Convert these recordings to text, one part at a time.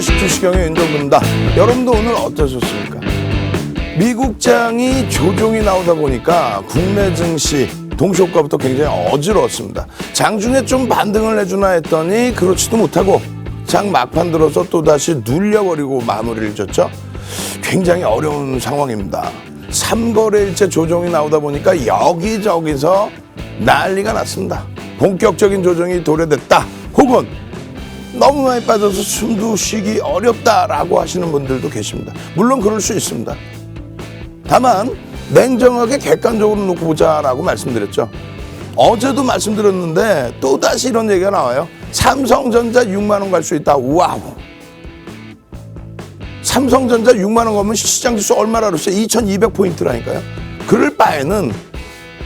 주식 투시경의 윤정부입니다. 여러분도 오늘 어떠셨습니까? 미국장이 조종이 나오다 보니까 국내 증시 동시효과부터 굉장히 어지러웠습니다. 장중에 좀 반등을 해주나 했더니 그렇지도 못하고 장 막판 들어서 또다시 눌려버리고 마무리를 졌죠. 굉장히 어려운 상황입니다. 3거래일째 조정이 나오다 보니까 여기저기서 난리가 났습니다. 본격적인 조정이 도래됐다. 혹은 너무 많이 빠져서 숨도 쉬기 어렵다라고 하시는 분들도 계십니다. 물론 그럴 수 있습니다. 다만 냉정하게 객관적으로 놓고 보자라고 말씀드렸죠. 어제도 말씀드렸는데 또다시 이런 얘기가 나와요. 삼성전자 6만 원 갈 수 있다. 와우. 삼성전자 6만 원 가면 시장지수 얼마나 오르세요? 2200포인트라니까요. 그럴 바에는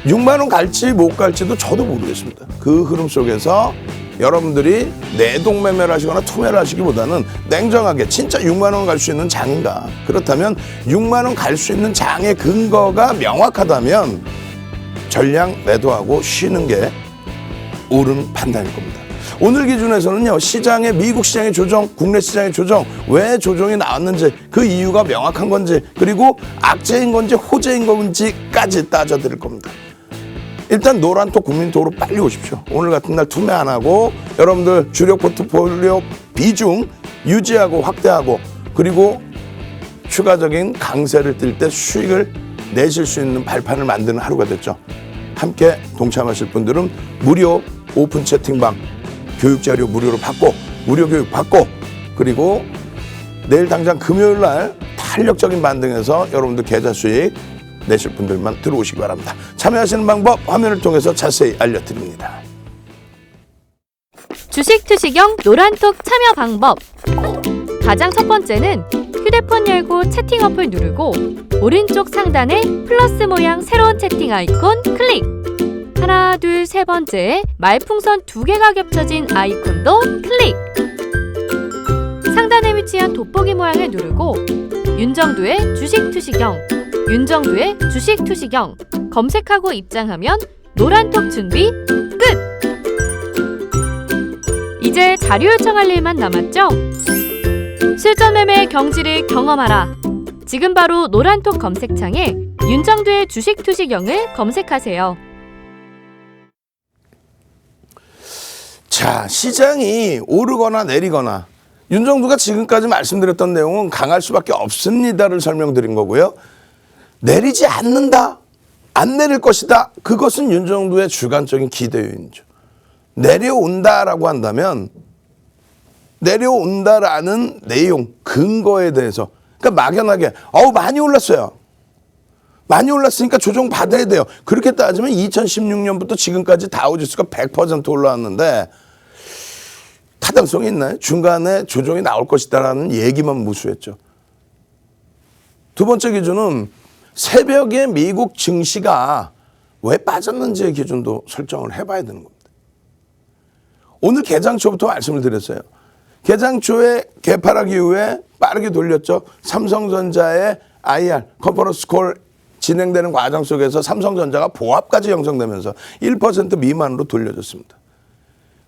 6만 원 갈지 못 갈지도 저도 모르겠습니다. 그 흐름 속에서 여러분들이 내동매매를 하시거나 투매를 하시기보다는 냉정하게 진짜 6만 원 갈 수 있는 장인가? 그렇다면 6만 원 갈 수 있는 장의 근거가 명확하다면 전량 매도하고 쉬는 게 옳은 판단일 겁니다. 오늘 기준에서는요, 시장의 미국 시장의 조정, 국내 시장의 조정, 왜 조정이 나왔는지, 그 이유가 명확한 건지, 그리고 악재인 건지 호재인 건지까지 따져드릴 겁니다. 일단 노란톡 국민톡으로 빨리 오십시오. 오늘 같은 날 투매 안 하고 여러분들 주력 포트폴리오 비중 유지하고 확대하고, 그리고 추가적인 강세를 띨 때 수익을 내실 수 있는 발판을 만드는 하루가 됐죠. 함께 동참하실 분들은 무료 오픈 채팅방 교육자료 무료로 받고, 무료 교육 받고, 그리고 내일 당장 금요일 날 탄력적인 반등에서 여러분들 계좌 수익 내실 분들만 들어오시기 바랍니다. 참여하시는 방법 화면을 통해서 자세히 알려드립니다. 주식 투시경 노란톡 참여 방법. 가장 첫 번째는 휴대폰 열고 채팅 어플 누르고 오른쪽 상단에 플러스 모양 새로운 채팅 아이콘 클릭. 하나, 둘, 세 번째 말풍선 2개가 겹쳐진 아이콘도 클릭. 상단에 위치한 돋보기 모양을 누르고 윤정두의 주식 투시경, 윤정두의 주식 투시경 검색하고 입장하면 노란톡 준비 끝! 이제 자료 요청할 일만 남았죠? 실전 매매의 경지를 경험하라. 지금 바로 노란톡 검색창에 윤정두의 주식 투시경을 검색하세요. 자, 시장이 오르거나 내리거나 윤정두가 지금까지 말씀드렸던 내용은 강할 수밖에 없습니다를 설명드린 거고요. 내리지 않는다, 안 내릴 것이다, 그것은 윤정두의 주관적인 기대 요인이죠. 내려온다라고 한다면 내려온다라는 내용, 근거에 대해서, 그러니까 막연하게 많이 올랐어요. 많이 올랐으니까 조정 받아야 돼요. 그렇게 따지면 2016년부터 지금까지 다우지수가 100% 올라왔는데 타당성이 있나요? 중간에 조정이 나올 것이다라는 얘기만 무수했죠. 두 번째 기준은 새벽에 미국 증시가 왜 빠졌는지의 기준도 설정을 해봐야 되는 겁니다. 오늘 개장초부터 말씀을 드렸어요. 개장초에 개파락 이후에 빠르게 돌렸죠. 삼성전자의 IR, 컨퍼런스 콜 진행되는 과정 속에서 삼성전자가 보합까지 형성되면서 1% 미만으로 돌려졌습니다.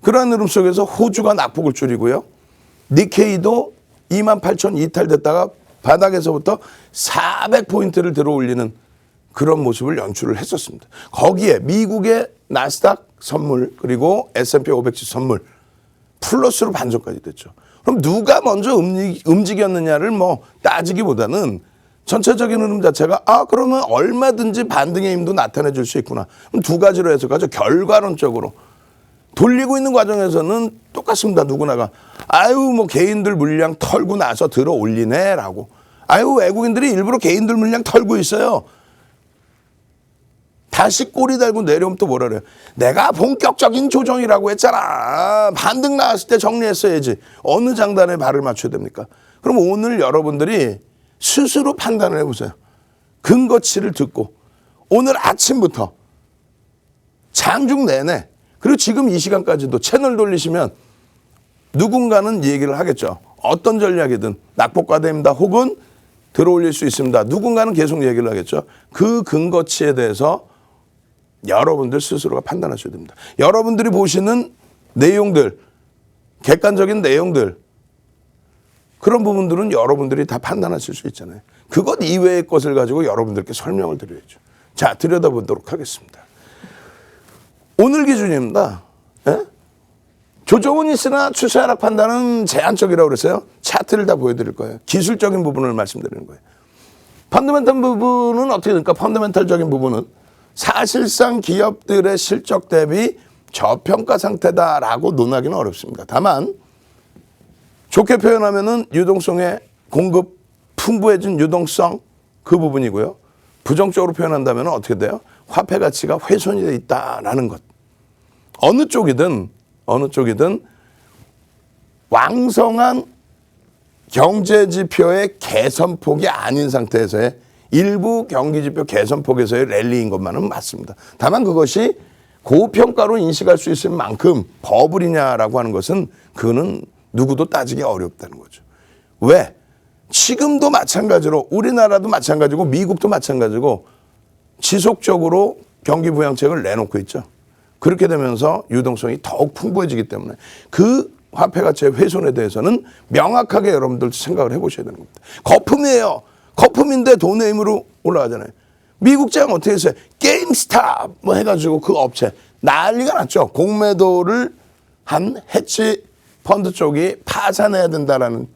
그러한 흐름 속에서 호주가 낙폭을 줄이고요. 니케이도 28,000 이탈됐다가 바닥에서부터 400포인트를 들어 올리는 그런 모습을 연출을 했었습니다. 거기에 미국의 나스닥 선물, 그리고 S&P 500 지수 선물 플러스로 반전까지 됐죠. 그럼 누가 먼저 움직였느냐를 따지기보다는 전체적인 흐름 자체가 그러면 얼마든지 반등의 힘도 나타내 줄 수 있구나. 그럼 두 가지로 해석하죠. 결과론적으로 돌리고 있는 과정에서는 똑같습니다. 누구나가 개인들 물량 털고 나서 들어 올리네라고. 외국인들이 일부러 개인들 물량 털고 있어요. 다시 꼬리 달고 내려오면 또 뭐라 그래요. 내가 본격적인 조정이라고 했잖아. 반등 나왔을 때 정리했어야지. 어느 장단에 발을 맞춰야 됩니까? 그럼 오늘 여러분들이 스스로 판단을 해보세요. 근거치를 듣고 오늘 아침부터 장중 내내, 그리고 지금 이 시간까지도 채널 돌리시면 누군가는 얘기를 하겠죠. 어떤 전략이든 낙폭과대입니다. 혹은 들어올릴 수 있습니다. 누군가는 계속 얘기를 하겠죠. 그 근거치에 대해서 여러분들 스스로가 판단하셔야 됩니다. 여러분들이 보시는 내용들, 객관적인 내용들, 그런 부분들은 여러분들이 다 판단하실 수 있잖아요. 그것 이외의 것을 가지고 여러분들께 설명을 드려야죠. 자, 들여다보도록 하겠습니다. 오늘 기준입니다. 예? 조정은 있으나 추세 하락 판단은 제한적이라고 그랬어요. 차트를 다 보여드릴 거예요. 기술적인 부분을 말씀드리는 거예요. 펀더멘탈 부분은 어떻게 됩니까? 펀더멘탈적인 부분은 사실상 기업들의 실적 대비 저평가 상태다라고 논하기는 어렵습니다. 다만 좋게 표현하면은 유동성의 공급 풍부해진 유동성 그 부분이고요. 부정적으로 표현한다면 어떻게 돼요? 화폐 가치가 훼손이 돼 있다라는 것. 어느 쪽이든 왕성한 경제지표의 개선폭이 아닌 상태에서의 일부 경기지표 개선폭에서의 랠리인 것만은 맞습니다. 다만 그것이 고평가로 인식할 수 있을 만큼 버블이냐라고 하는 것은 그거는 누구도 따지기 어렵다는 거죠. 왜? 지금도 마찬가지로 우리나라도 마찬가지고 미국도 마찬가지고 지속적으로 경기 부양책을 내놓고 있죠. 그렇게 되면서 유동성이 더욱 풍부해지기 때문에 그 화폐 가치의 훼손에 대해서는 명확하게 여러분들 생각을 해보셔야 되는 겁니다. 거품이에요. 거품인데 돈의 힘으로 올라가잖아요. 미국장 어떻게 했어요? 게임스탑 뭐 해가지고 그 업체 난리가 났죠. 공매도를 한 해치 펀드 쪽이 파산해야 된다라는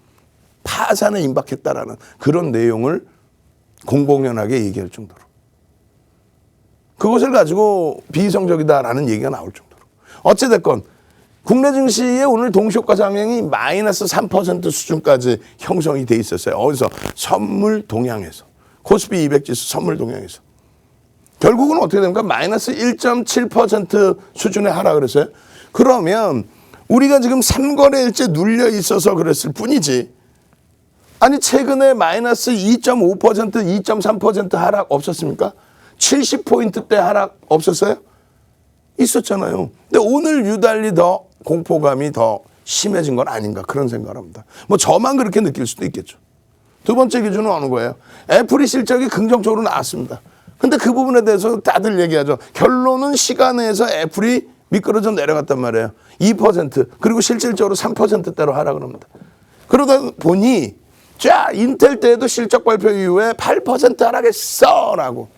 파산에 임박했다라는 그런 내용을 공공연하게 얘기할 정도로 그것을 가지고 비이성적이다라는 얘기가 나올 정도로 어찌됐건 국내 증시의 오늘 동시효과 상향이 마이너스 3% 수준까지 형성이 돼 있었어요. 어디서? 선물 동향에서. 코스피 200 지수 선물 동향에서. 결국은 어떻게 됩니까? 마이너스 1.7% 수준에 하락을 했어요. 그러면 우리가 지금 3거래일째 눌려 있어서 그랬을 뿐이지. 아니 최근에 마이너스 2.5%, 2.3% 하락 없었습니까? 70포인트대 하락 없었어요? 있었잖아요. 근데 오늘 유달리 더 공포감이 더 심해진 건 아닌가 그런 생각을 합니다. 뭐 저만 그렇게 느낄 수도 있겠죠. 두 번째 기준은 어느 거예요? 애플이 실적이 긍정적으로 나왔습니다. 근데 그 부분에 대해서 다들 얘기하죠. 결론은 시간에서 애플이 미끄러져 내려갔단 말이에요. 2% 그리고 실질적으로 3%대로 하락을 합니다. 그러다 보니 자 인텔 때에도 실적 발표 이후에 8% 하락했어 라고.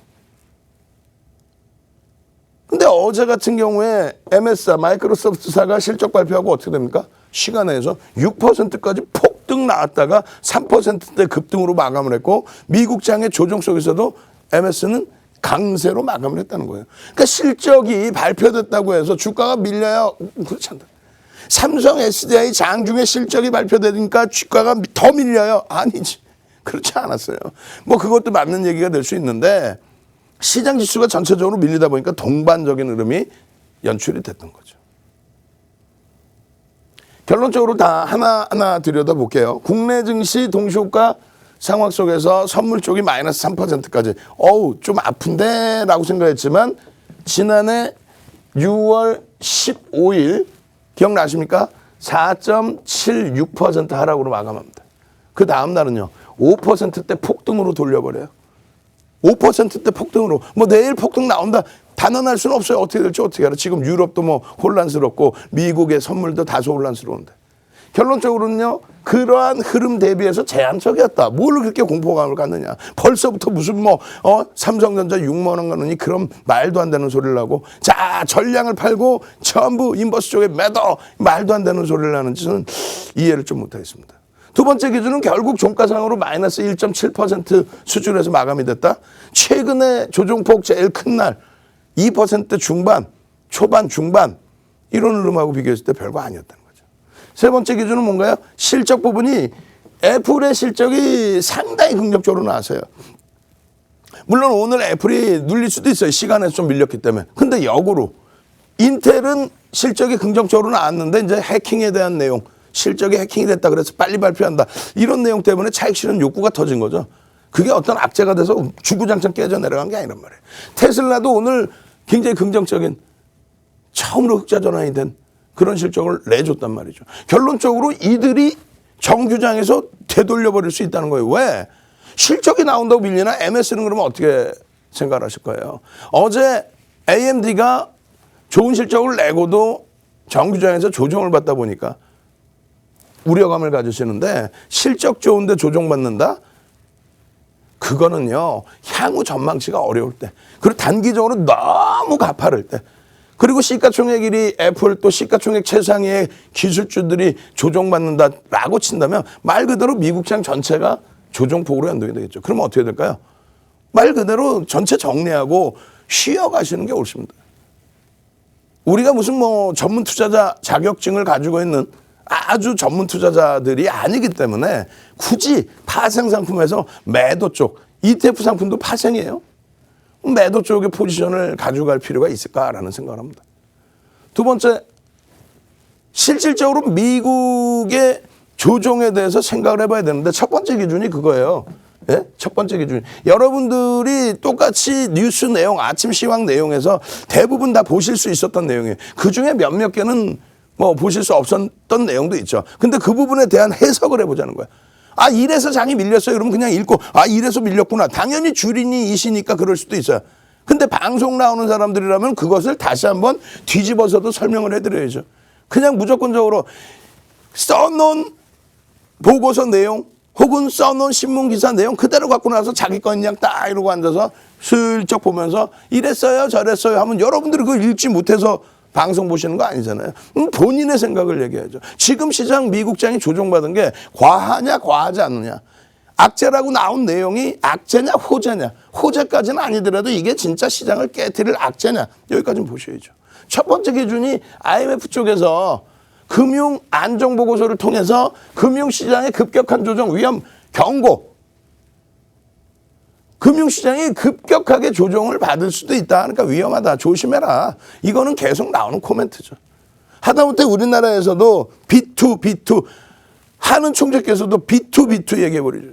근데 어제 같은 경우에 MS사 마이크로소프트사가 실적 발표하고 어떻게 됩니까? 시간에서 6%까지 폭등 나왔다가 3%대 급등으로 마감을 했고 미국장의 조정 속에서도 MS는 강세로 마감을 했다는 거예요. 그러니까 실적이 발표됐다고 해서 주가가 밀려요. 그렇지 않다. 삼성 SDI 장중에 실적이 발표되니까 주가가 더 밀려요. 아니지. 그렇지 않았어요. 뭐 그것도 맞는 얘기가 될 수 있는데 시장 지수가 전체적으로 밀리다 보니까 동반적인 흐름이 연출이 됐던 거죠. 결론적으로 다 하나하나 들여다볼게요. 국내 증시 동시효과 상황 속에서 선물 쪽이 마이너스 3%까지 어우 좀 아픈데 라고 생각했지만 지난해 6월 15일 기억나십니까? 4.76% 하락으로 마감합니다. 그 다음 날은요 5%대 폭등으로 돌려버려요. 5%대 폭등으로 뭐 내일 폭등 나온다 단언할 수는 없어요. 어떻게 될지 어떻게 알아. 지금 유럽도 뭐 혼란스럽고 미국의 선물도 다소 혼란스러운데 결론적으로는요 그러한 흐름 대비해서 제한적이었다. 뭘 그렇게 공포감을 갖느냐. 벌써부터 무슨 뭐 삼성전자 6만 원 가느니 그런 말도 안 되는 소리를 하고 자 전량을 팔고 전부 인버스 쪽에 매도 말도 안 되는 소리를 하는 짓은 이해를 좀 못하겠습니다. 두 번째 기준은 결국 종가상으로 마이너스 1.7% 수준에서 마감이 됐다. 최근에 조정폭 제일 큰 날 2% 중반, 초반, 중반 이런 흐름하고 비교했을 때 별거 아니었다는 거죠. 세 번째 기준은 뭔가요? 실적 부분이 애플의 실적이 상당히 긍정적으로 나왔어요. 물론 오늘 애플이 눌릴 수도 있어요. 시간에서 좀 밀렸기 때문에. 근데 역으로 인텔은 실적이 긍정적으로 나왔는데 이제 해킹에 대한 내용 실적이 해킹이 됐다 그래서 빨리 발표한다. 이런 내용 때문에 차익 실현 욕구가 터진 거죠. 그게 어떤 악재가 돼서 주구장창 깨져 내려간 게 아니란 말이에요. 테슬라도 오늘 굉장히 긍정적인 처음으로 흑자 전환이 된 그런 실적을 내줬단 말이죠. 결론적으로 이들이 정규장에서 되돌려버릴 수 있다는 거예요. 왜? 실적이 나온다고 밀리나 MS는 그러면 어떻게 생각하실 거예요? 어제 AMD가 좋은 실적을 내고도 정규장에서 조정을 받다 보니까 우려감을 가지시는데 실적 좋은데 조정받는다? 그거는요, 향후 전망치가 어려울 때, 그리고 단기적으로 너무 가파를 때, 그리고 시가총액 1위 애플, 또 시가총액 최상위의 기술주들이 조정받는다라고 친다면 말 그대로 미국 시장 전체가 조정폭으로 연동이 되겠죠. 그러면 어떻게 될까요? 말 그대로 전체 정리하고 쉬어가시는 게 옳습니다. 우리가 무슨 뭐 전문 투자자 자격증을 가지고 있는 아주 전문 투자자들이 아니기 때문에 굳이 파생 상품에서 매도 쪽, ETF 상품도 파생이에요. 매도 쪽의 포지션을 가져갈 필요가 있을까라는 생각을 합니다. 두 번째, 실질적으로 미국의 조정에 대해서 생각을 해봐야 되는데 첫 번째 기준이 그거예요. 예? 첫 번째 기준. 여러분들이 똑같이 뉴스 내용, 아침 시황 내용에서 대부분 다 보실 수 있었던 내용이에요. 그 중에 몇몇 개는 뭐 보실 수 없었던 내용도 있죠. 근데 그 부분에 대한 해석을 해보자는 거야. 아, 이래서 장이 밀렸어요. 그러면 그냥 읽고, 아, 이래서 밀렸구나. 당연히 주린이이시니까 그럴 수도 있어요. 근데 방송 나오는 사람들이라면 그것을 다시 한번 뒤집어서도 설명을 해드려야죠. 그냥 무조건적으로 써놓은 보고서 내용 혹은 써놓은 신문기사 내용 그대로 갖고 나서 자기 건 그냥 딱 이러고 앉아서 슬쩍 보면서 이랬어요 저랬어요 하면 여러분들이 그걸 읽지 못해서 방송 보시는 거 아니잖아요. 본인의 생각을 얘기해야죠. 지금 시장 미국장이 조정받은 게 과하냐 과하지 않느냐. 악재라고 나온 내용이 악재냐 호재냐. 호재까지는 아니더라도 이게 진짜 시장을 깨트릴 악재냐. 여기까지는 보셔야죠. 첫 번째 기준이 IMF 쪽에서 금융 안정 보고서를 통해서 금융시장의 급격한 조정 위험 경고. 금융시장이 급격하게 조정을 받을 수도 있다. 그러니까 위험하다. 조심해라. 이거는 계속 나오는 코멘트죠. 하다못해 우리나라에서도 B2 하는 총재께서도 B2 얘기해버리죠.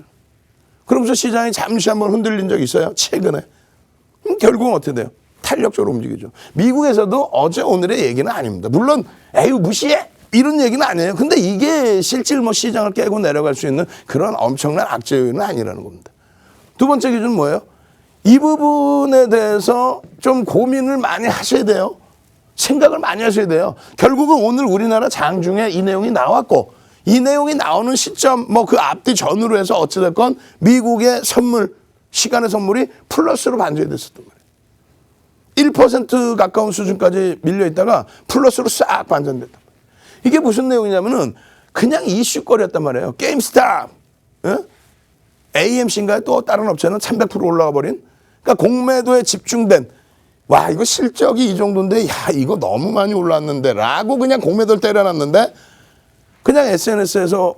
그러면서 시장이 잠시 한번 흔들린 적 있어요. 최근에. 결국은 어떻게 돼요? 탄력적으로 움직이죠. 미국에서도 어제 오늘의 얘기는 아닙니다. 물론 에휴 무시해 이런 얘기는 아니에요. 근데 이게 실질 뭐 시장을 깨고 내려갈 수 있는 그런 엄청난 악재 요인은 아니라는 겁니다. 두 번째 기준은 뭐예요? 이 부분에 대해서 좀 고민을 많이 하셔야 돼요. 생각을 많이 하셔야 돼요. 결국은 오늘 우리나라 장중에 이 내용이 나왔고 이 내용이 나오는 시점 뭐 그 앞뒤 전후로 해서 어찌됐건 미국의 선물 시간의 선물이 플러스로 반전이 됐었던 거예요. 1% 가까운 수준까지 밀려 있다가 플러스로 싹 반전됐단 말이에요. 이게 무슨 내용이냐면은 그냥 이슈거리였단 말이에요. 게임스탑, 예? AMC인가요? 또 다른 업체는 300% 올라가 버린. 그러니까 공매도에 집중된 와 이거 실적이 이 정도인데 야 이거 너무 많이 올랐는데 라고 그냥 공매도를 때려놨는데 그냥 SNS에서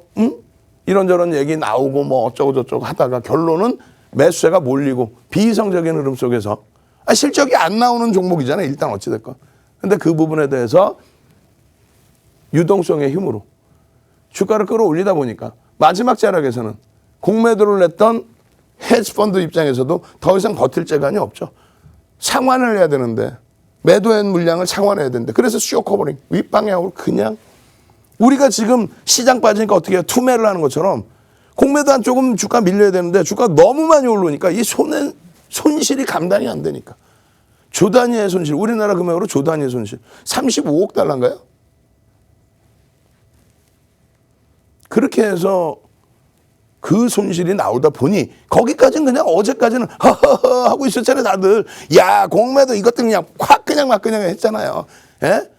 이런저런 얘기 나오고 뭐 어쩌고저쩌고 하다가 결론은 매수세가 몰리고 비이성적인 흐름 속에서 실적이 안 나오는 종목이잖아요. 일단 어찌됐건. 근데 그 부분에 대해서 유동성의 힘으로 주가를 끌어올리다 보니까 마지막 자락에서는 공매도를 냈던 헤지펀드 입장에서도 더 이상 버틸 재간이 없죠. 상환을 해야 되는데 매도한 물량을 상환해야 되는데 그래서 쇼커버링 윗방향으로 그냥 우리가 지금 시장 빠지니까 어떻게 해요? 투매를 하는 것처럼 공매도 한 조금 주가 밀려야 되는데 주가 너무 많이 오르니까 이 손실이 감당이 안 되니까 조 단위의 손실 우리나라 금액으로 조 단위의 손실 35억 달러인가요? 그렇게 해서 그 손실이 나오다 보니 거기까지는 그냥 어제까지는 허허허 하고 있었잖아요 다들. 야 공매도 이것들 그냥 확 그냥 막 그냥 했잖아요. 예?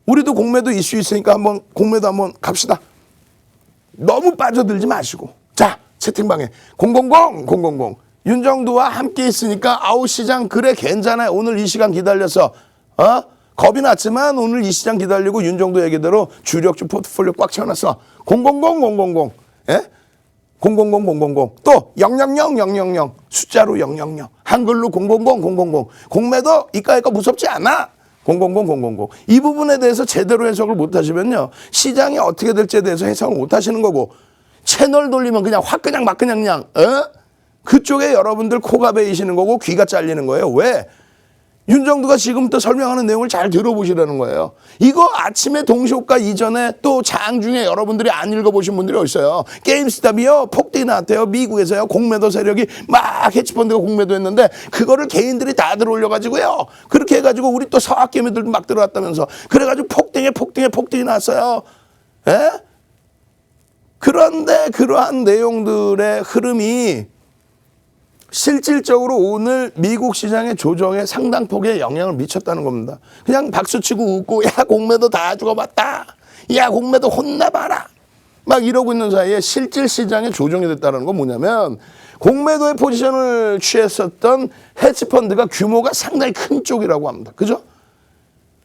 우리도 공매도 이슈 있으니까 한번 공매도 한번 갑시다. 너무 빠져들지 마시고 자 채팅방에 000 윤정두와 함께 있으니까 아우 시장 그래 괜찮아요. 오늘 이 시간 기다려서 겁이 났지만 오늘 이 시장 기다리고 윤정두 얘기대로 주력주 포트폴리오 꽉 채워놨어. 000 예? 000 또 000 숫자로 000 한글로 000 공매도 이까이 거 무섭지 않아 000 이 부분에 대해서 제대로 해석을 못 하시면요 시장이 어떻게 될지에 대해서 해석을 못 하시는 거고 채널 돌리면 그냥 확 그냥 막 그냥 그쪽에 여러분들 코가 베이시는 거고 귀가 잘리는 거예요. 왜? 윤정두가 지금부터 설명하는 내용을 잘 들어보시라는 거예요. 이거 아침에 동시호가 이전에 또 장중에 여러분들이 안 읽어보신 분들이 있어요. 게임스탑이요. 폭등이 나왔대요. 미국에서요. 공매도 세력이 막 헤지펀드가 공매도했는데 그거를 개인들이 다 들어올려가지고요. 그렇게 해가지고 우리 또 서학개미들도 막 들어왔다면서 그래가지고 폭등이 나왔어요. 에? 그런데 그러한 내용들의 흐름이 실질적으로 오늘 미국 시장의 조정에 상당폭의 영향을 미쳤다는 겁니다. 그냥 박수치고 웃고 야 공매도 다 죽어봤다. 야 공매도 혼나봐라. 막 이러고 있는 사이에 실질 시장의 조정이 됐다는 건 뭐냐면 공매도의 포지션을 취했었던 헤지펀드가 규모가 상당히 큰 쪽이라고 합니다. 그죠?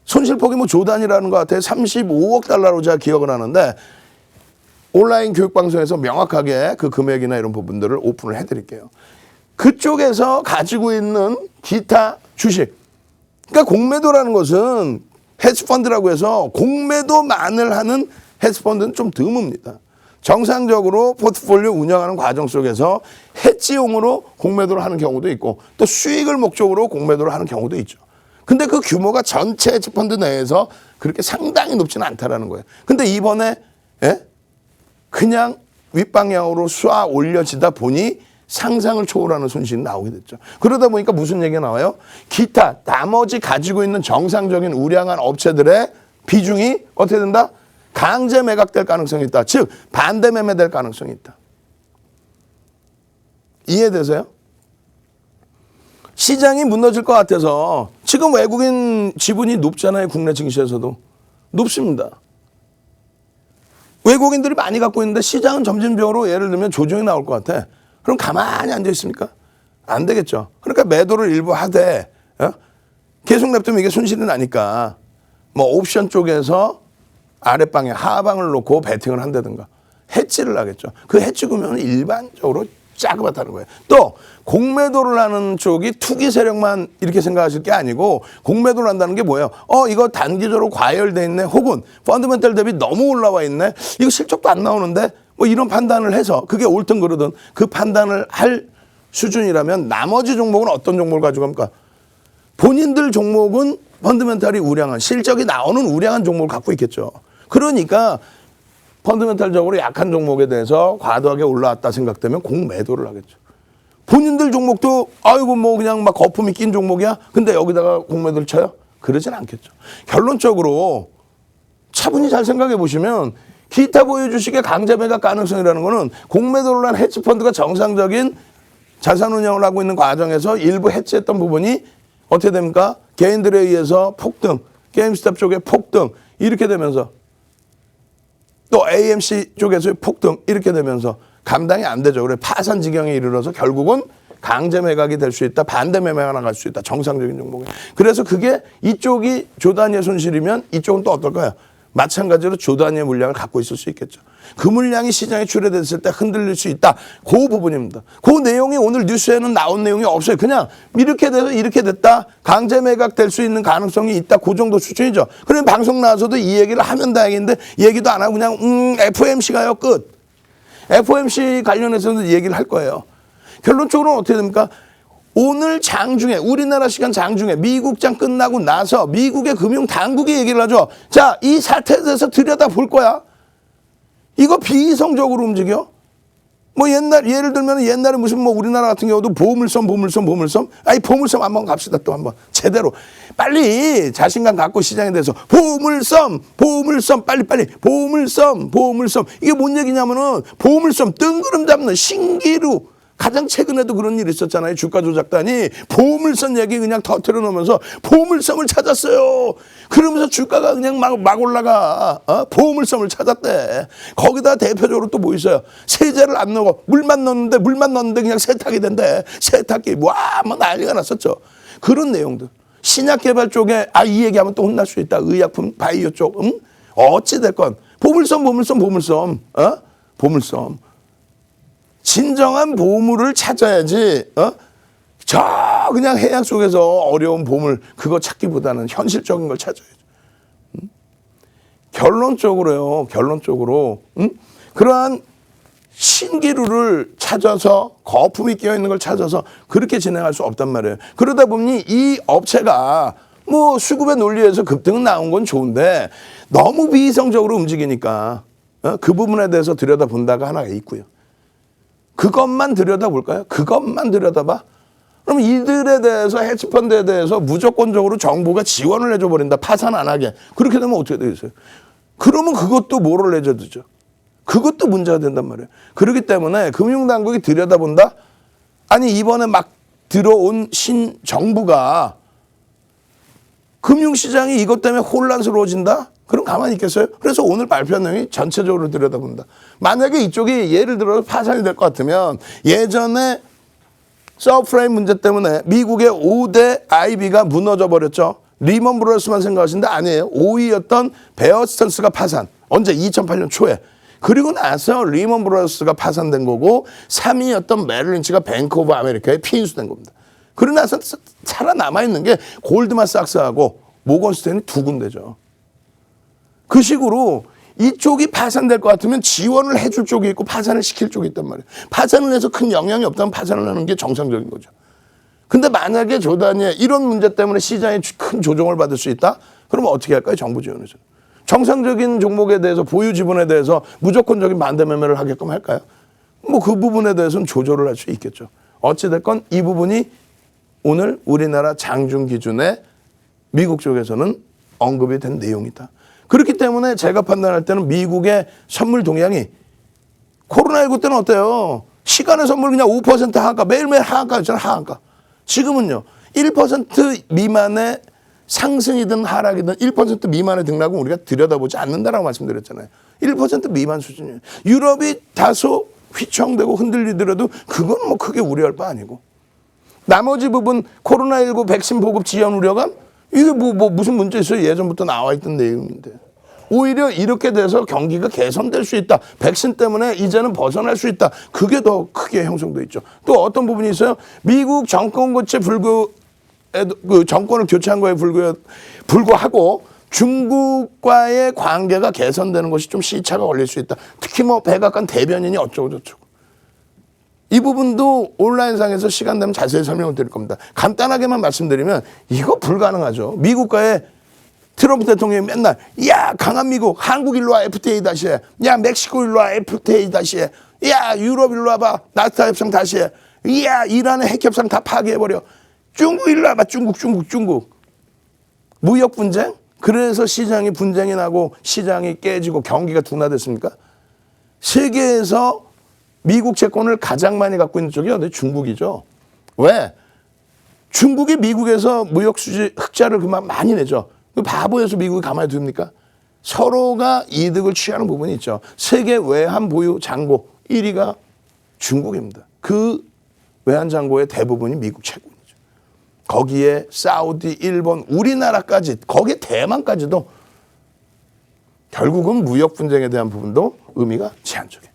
손실폭이 뭐 조단이라는 것 같아요. 35억 달러로 제가 기억을 하는데 온라인 교육방송에서 명확하게 그 금액이나 이런 부분들을 오픈을 해드릴게요. 그쪽에서 가지고 있는 기타 주식. 그러니까 공매도라는 것은 헤지펀드라고 해서 공매도만을 하는 헤지펀드는 좀 드뭅니다. 정상적으로 포트폴리오 운영하는 과정 속에서 해지용으로 공매도를 하는 경우도 있고 또 수익을 목적으로 공매도를 하는 경우도 있죠. 근데 그 규모가 전체 헤지펀드 내에서 그렇게 상당히 높지는 않다라는 거예요. 근데 이번에 그냥 윗방향으로 쏴 올려지다 보니 상상을 초월하는 손실이 나오게 됐죠. 그러다 보니까 무슨 얘기가 나와요? 기타 나머지 가지고 있는 정상적인 우량한 업체들의 비중이 어떻게 된다? 강제 매각될 가능성이 있다. 즉 반대 매매될 가능성이 있다. 이해되세요? 시장이 무너질 것 같아서 지금 외국인 지분이 높잖아요. 국내 증시에서도. 높습니다. 외국인들이 많이 갖고 있는데 시장은 점진적으로 예를 들면 조정이 나올 것 같아. 그럼 가만히 앉아 있습니까? 안 되겠죠. 그러니까 매도를 일부 하되 계속 냅두면 이게 손실이 나니까 뭐 옵션 쪽에서 아랫방에 하방을 놓고 베팅을 한다든가 해지를 하겠죠. 그 해지 구면은 일반적으로 짜그맣다는 거예요. 또 공매도를 하는 쪽이 투기 세력만 이렇게 생각하실 게 아니고 공매도를 한다는 게 뭐예요? 이거 단기적으로 과열돼 있네. 혹은 펀더멘털 대비 너무 올라와 있네. 이거 실적도 안 나오는데 뭐 이런 판단을 해서 그게 옳든 그르든 그 판단을 할 수준이라면 나머지 종목은 어떤 종목을 가지고 갑니까? 본인들 종목은 펀더멘털이 우량한 실적이 나오는 우량한 종목을 갖고 있겠죠. 그러니까 펀더멘털적으로 약한 종목에 대해서 과도하게 올라왔다 생각되면 공매도를 하겠죠. 본인들 종목도 아이고 뭐 그냥 막 거품이 낀 종목이야. 근데 여기다가 공매도를 쳐요? 그러진 않겠죠. 결론적으로 차분히 잘 생각해 보시면 기타 보유 주식의 강제 매각 가능성이라는 거는 공매도를 한 헤지펀드가 정상적인 자산 운영을 하고 있는 과정에서 일부 해지했던 부분이 어떻게 됩니까? 개인들에 의해서 폭등, 게임스탑 쪽의 폭등 이렇게 되면서 또 AMC 쪽에서의 폭등 이렇게 되면서 감당이 안 되죠. 그래 파산 지경에 이르러서 결국은 강제 매각이 될 수 있다. 반대 매매가 나갈 수 있다. 정상적인 종목에. 그래서 그게 이쪽이 조단위의 손실이면 이쪽은 또 어떨까요? 마찬가지로 조단위의 물량을 갖고 있을 수 있겠죠. 그 물량이 시장에 출회됐을 때 흔들릴 수 있다. 그 부분입니다. 그 내용이 오늘 뉴스에는 나온 내용이 없어요. 그냥 이렇게 돼서 이렇게 됐다. 강제 매각될 수 있는 가능성이 있다. 그 정도 수준이죠. 그러면 방송 나와서도 이 얘기를 하면 다행인데 얘기도 안 하고 그냥 FOMC가요. 끝. FOMC 관련해서는 얘기를 할 거예요. 결론적으로는 어떻게 됩니까? 오늘 장중에 우리나라 시간 장중에 미국장 끝나고 나서 미국의 금융당국이 얘기를 하죠. 자, 이 사태에 대해서 들여다볼 거야. 이거 비이성적으로 움직여. 뭐 예를 들면 옛날에 무슨 뭐 우리나라 같은 경우도 보물섬. 아니 보물섬 한번 갑시다. 또 한번 제대로 빨리 자신감 갖고 시장에 대해서 보물섬 빨리 보물섬 이게 뭔 얘기냐면은 보물섬 뜬구름 잡는 신기루. 가장 최근에도 그런 일이 있었잖아요. 주가 조작단이 보물섬 얘기 그냥 터뜨려 놓으면서 보물섬을 찾았어요. 그러면서 주가가 그냥 막 올라가. 보물섬을 찾았대. 거기다 대표적으로 또 뭐 있어요? 세제를 안 넣고 물만 넣는데 그냥 세탁이 된대. 세탁기 뭐 난리가 났었죠. 그런 내용들. 신약 개발 쪽에 이 얘기하면 또 혼날 수 있다. 의약품 바이오 쪽. 어찌 됐건 보물섬. 진정한 보물을 찾아야지. 저 그냥 해양 속에서 어려운 보물 그거 찾기보다는 현실적인 걸 찾아야죠. 결론적으로 그러한 신기루를 찾아서 거품이 끼어 있는 걸 찾아서 그렇게 진행할 수 없단 말이에요. 그러다 보니 이 업체가 뭐 수급의 논리에서 급등은 나온 건 좋은데 너무 비이성적으로 움직이니까 그 부분에 대해서 들여다본다가 하나가 있고요. 그것만 들여다볼까요? 그것만 들여다봐? 그럼 이들에 대해서 헤지펀드에 대해서 무조건적으로 정부가 지원을 해줘버린다. 파산 안 하게. 그렇게 되면 어떻게 되겠어요? 그러면 그것도 뭐를 내줘두죠? 그것도 문제가 된단 말이에요. 그렇기 때문에 금융당국이 들여다본다? 아니 이번에 막 들어온 신정부가 금융시장이 이것 때문에 혼란스러워진다? 그럼 가만히 있겠어요? 그래서 오늘 발표한 내용이 전체적으로 들여다본다. 만약에 이쪽이 예를 들어서 파산이 될 것 같으면 예전에 서브프라임 문제 때문에 미국의 5대 IB가 무너져 버렸죠. 리먼 브러더스만 생각하시는데 아니에요. 5위였던 베어 스턴스가 파산. 언제? 2008년 초에. 그리고 나서 리먼 브러더스가 파산된 거고 3위였던 메릴 린치가 뱅크 오브 아메리카에 피인수된 겁니다. 그러고 나서 살아남아 있는 게 골드만삭스하고 모건 스탠리 두 군데죠. 그 식으로 이쪽이 파산될 것 같으면 지원을 해줄 쪽이 있고 파산을 시킬 쪽이 있단 말이에요. 파산을 해서 큰 영향이 없다면 파산을 하는 게 정상적인 거죠. 근데 만약에 조단위에 이런 문제 때문에 시장이 큰 조정을 받을 수 있다? 그러면 어떻게 할까요? 정부 지원에서. 정상적인 종목에 대해서 보유 지분에 대해서 무조건적인 만대 매매를 하게끔 할까요? 뭐 그 부분에 대해서는 조절을 할 수 있겠죠. 어찌됐건 이 부분이 오늘 우리나라 장중 기준에 미국 쪽에서는 언급이 된 내용이다. 그렇기 때문에 제가 판단할 때는 미국의 선물 동향이 코로나19 때는 어때요? 시간의 선물 그냥 5% 하한가 매일매일 하한가였잖아요. 하한가. 지금은요. 1% 미만의 상승이든 하락이든 1% 미만의 등락은 우리가 들여다보지 않는다라고 말씀드렸잖아요. 1% 미만 수준이에요. 유럽이 다소 휘청되고 흔들리더라도 그건 뭐 크게 우려할 바 아니고. 나머지 부분 코로나19 백신 보급 지연 우려감? 이게 뭐 무슨 문제 있어요? 예전부터 나와 있던 내용인데. 오히려 이렇게 돼서 경기가 개선될 수 있다. 백신 때문에 이제는 벗어날 수 있다. 그게 더 크게 형성돼 있죠. 또 어떤 부분이 있어요? 미국 정권 교체 그 정권을 교체한 거에 불구하고 중국과의 관계가 개선되는 것이 좀 시차가 걸릴 수 있다. 특히 뭐 백악관 대변인이 어쩌고 저쩌고. 이 부분도 온라인상에서 시간 되면 자세히 설명을 드릴 겁니다. 간단하게만 말씀드리면 이거 불가능하죠. 미국과의 트럼프 대통령이 맨날 야 강한 미국 한국 일로 와 FTA 다시 해. 야 멕시코 일로 와 FTA 다시 해. 야 유럽 일로 와봐 나스타 협상 다시 해. 야 이란의 핵 협상 다 파괴해버려. 중국 일로 와봐 중국. 무역 분쟁? 그래서 시장이 분쟁이 나고 시장이 깨지고 경기가 둔화됐습니까? 세계에서 미국 채권을 가장 많이 갖고 있는 쪽이 어디? 중국이죠. 왜? 중국이 미국에서 무역 수지 흑자를 그만 많이 내죠. 그 바보에서 미국이 가만히 둡니까? 서로가 이득을 취하는 부분이 있죠. 세계 외환 보유 잔고 1위가 중국입니다. 그 외환 잔고의 대부분이 미국 채권이죠. 거기에 사우디, 일본, 우리나라까지 거기에 대만까지도 결국은 무역 분쟁에 대한 부분도 의미가 제한적이에요.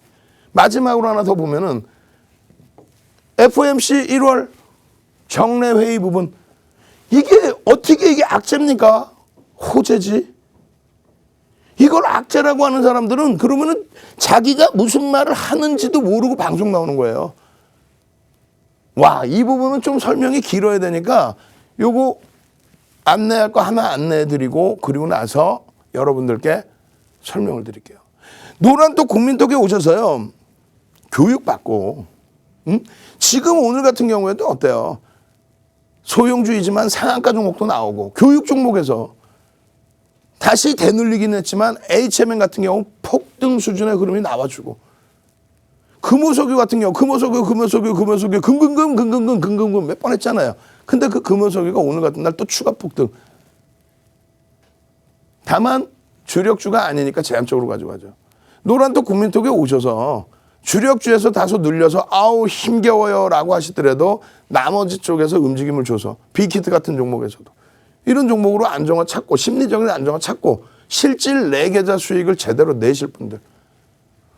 마지막으로 하나 더 보면은 FOMC 1월 정례 회의 부분 이게 어떻게 이게 악재입니까? 호재지. 이걸 악재라고 하는 사람들은 그러면은 자기가 무슨 말을 하는지도 모르고 방송 나오는 거예요. 와, 이 부분은 좀 설명이 길어야 되니까 요거 안내할 거 하나 안내해드리고 그리고 나서 여러분들께 설명을 드릴게요. 노란톡 국민톡에 오셔서요. 교육받고 지금 오늘 같은 경우에도 어때요? 소형주이지만 상한가 종목도 나오고 교육 종목에서 다시 되눌리긴 했지만 HMN 같은 경우 폭등 수준의 흐름이 나와주고 금호석유 같은 경우 금호석유 금금금 몇 번 했잖아요. 근데 그 금호석유가 오늘 같은 날 또 추가 폭등. 다만 주력주가 아니니까 제한적으로 가져가죠. 노란톡 국민톡에 오셔서 주력주에서 다소 눌려서 아우 힘겨워요 라고 하시더라도 나머지 쪽에서 움직임을 줘서 빅히트 같은 종목에서도 이런 종목으로 안정화 찾고 심리적인 안정화 찾고 실질 내계좌 수익을 제대로 내실 분들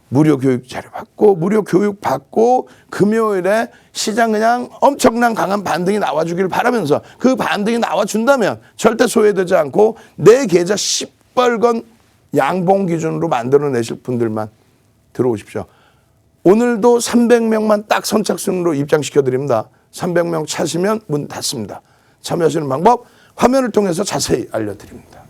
무료 교육 자료 받고 무료 교육 받고 금요일에 시장 그냥 엄청난 강한 반등이 나와주길 바라면서 그 반등이 나와준다면 절대 소외되지 않고 내 계좌 시뻘건 양봉 기준으로 만들어내실 분들만 들어오십시오. 오늘도 300명만 딱 선착순으로 입장시켜드립니다. 300명 차시면 문 닫습니다. 참여하시는 방법 화면을 통해서 자세히 알려드립니다.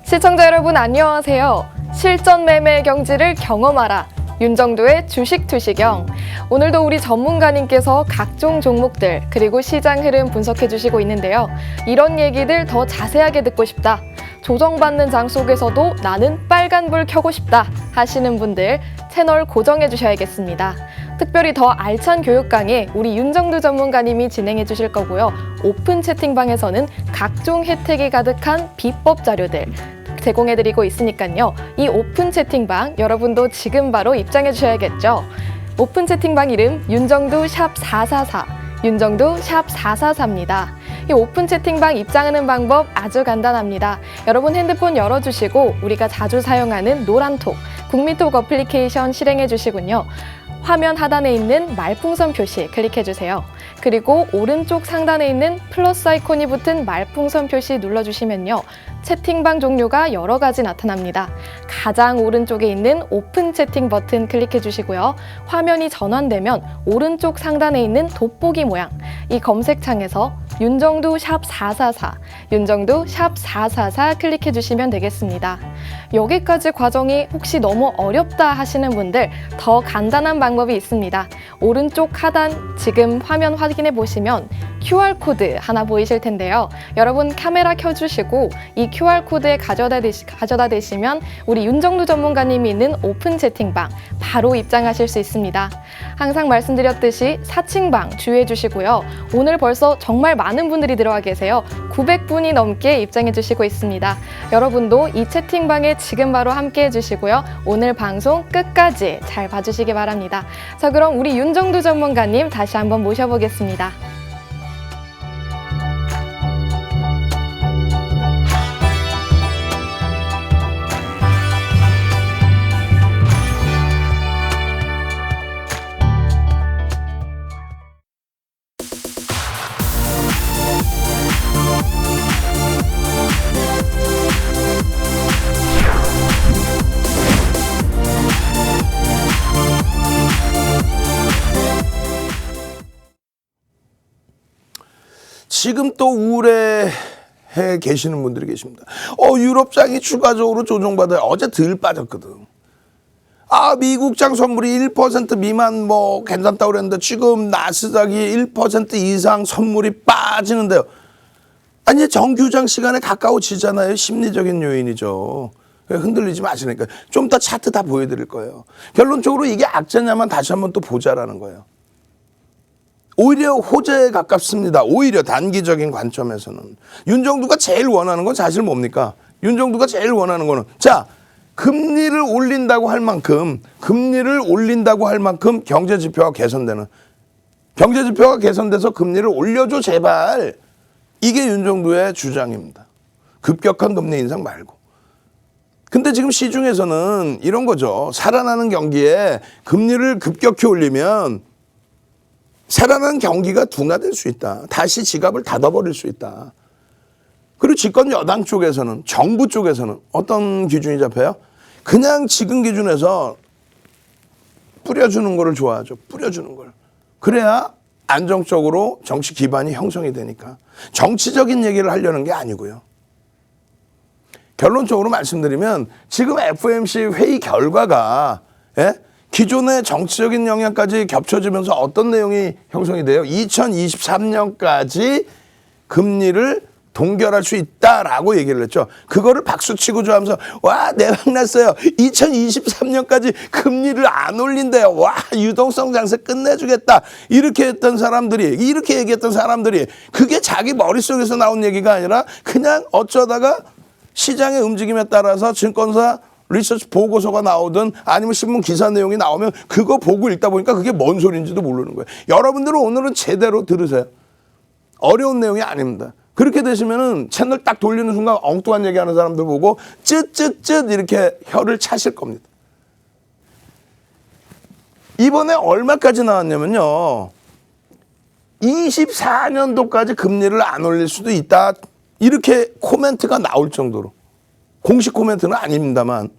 시청자 여러분 안녕하세요. 실전 매매의 경지를 경험하라. 윤정도의 주식투시경. 오늘도 우리 전문가님께서 각종 종목들 그리고 시장 흐름 분석해 주시고 있는데요. 이런 얘기들 더 자세하게 듣고 싶다. 조정받는 장 속에서도 나는 빨간불 켜고 싶다 하시는 분들 채널 고정해 주셔야겠습니다. 특별히 더 알찬 교육 강의 우리 윤정두 전문가님이 진행해 주실 거고요. 오픈 채팅방에서는 각종 혜택이 가득한 비법 자료들 제공해드리고 있으니까요. 이 오픈 채팅방 여러분도 지금 바로 입장해 주셔야겠죠. 오픈 채팅방 이름 윤정두 샵 444, 윤정두 샵 444입니다. 이 오픈 채팅방 입장하는 방법 아주 간단합니다. 여러분 핸드폰 열어주시고 우리가 자주 사용하는 노란톡, 국민톡 어플리케이션 실행해 주시군요. 화면 하단에 있는 말풍선 표시 클릭해 주세요. 그리고 오른쪽 상단에 있는 플러스 아이콘이 붙은 말풍선 표시 눌러주시면요. 채팅방 종류가 여러 가지 나타납니다. 가장 오른쪽에 있는 오픈 채팅 버튼 클릭해 주시고요. 화면이 전환되면 오른쪽 상단에 있는 돋보기 모양, 이 검색창에서 윤정두 샵 444, 윤정두 샵 444 클릭해 주시면 되겠습니다. 여기까지 과정이 혹시 너무 어렵다 하시는 분들 더 간단한 방법이 있습니다. 오른쪽 하단 지금 화면 확인해 보시면 QR코드 하나 보이실 텐데요. 여러분 카메라 켜주시고 이 QR코드에 가져다 대시면 우리 윤정두 전문가님이 있는 오픈 채팅방 바로 입장하실 수 있습니다. 항상 말씀드렸듯이 사칭방 주의해 주시고요. 오늘 벌써 정말 많은 분들이 들어와 계세요. 900분이 넘게 입장해 주시고 있습니다. 여러분도 이 채팅방에 지금 바로 함께 해주시고요. 오늘 방송 끝까지 잘 봐주시기 바랍니다. 자, 그럼 우리 윤정두 전문가님 다시 한번 모셔보겠습니다. 지금 또 우울해 계시는 분들이 계십니다. 유럽장이 추가적으로 조정받아요. 어제 덜 빠졌거든. 미국장 선물이 1% 미만 뭐 괜찮다고 그랬는데 지금 나스닥이 1% 이상 선물이 빠지는데요. 아니 정규장 시간에 가까워지잖아요. 심리적인 요인이죠. 흔들리지 마시니까 좀 이따 차트 다 보여드릴 거예요. 결론적으로 이게 악재냐만 다시 한번 또 보자라는 거예요. 오히려 호재에 가깝습니다. 오히려 단기적인 관점에서는. 윤정두가 제일 원하는 건 사실 뭡니까? 윤정두가 제일 원하는 거는 금리를 올린다고 할 만큼 경제지표가 개선되는, 경제지표가 개선돼서 금리를 올려줘 제발. 이게 윤정두의 주장입니다. 급격한 금리 인상 말고. 근데 지금 시중에서는 이런 거죠. 살아나는 경기에 금리를 급격히 올리면 살아나는 경기가 둔화될 수 있다. 다시 지갑을 닫아버릴 수 있다. 그리고 집권 여당 쪽에서는, 정부 쪽에서는 어떤 기준이 잡혀요? 그냥 지금 기준에서 뿌려주는 거를 좋아하죠. 뿌려주는 걸. 그래야 안정적으로 정치 기반이 형성이 되니까. 정치적인 얘기를 하려는 게 아니고요. 결론적으로 말씀드리면 지금 FOMC 회의 결과가 기존의 정치적인 영향까지 겹쳐지면서 어떤 내용이 형성이 돼요? 2023년까지 금리를 동결할 수 있다라고 얘기를 했죠. 그거를 박수치고 좋아하면서 와 대박 났어요. 2023년까지 금리를 안 올린대요. 와 유동성 장세 끝내주겠다. 이렇게 얘기했던 사람들이 그게 자기 머릿속에서 나온 얘기가 아니라 그냥 어쩌다가 시장의 움직임에 따라서 증권사 리서치 보고서가 나오든 아니면 신문 기사 내용이 나오면 그거 보고 읽다 보니까 그게 뭔 소리인지도 모르는 거예요. 여러분들은 오늘은 제대로 들으세요. 어려운 내용이 아닙니다. 그렇게 되시면은 채널 딱 돌리는 순간 엉뚱한 얘기하는 사람들 보고 쯧쯧쯧 이렇게 혀를 차실 겁니다. 이번에 얼마까지 나왔냐면요. 24년도까지 금리를 안 올릴 수도 있다. 이렇게 코멘트가 나올 정도로. 공식 코멘트는 아닙니다만.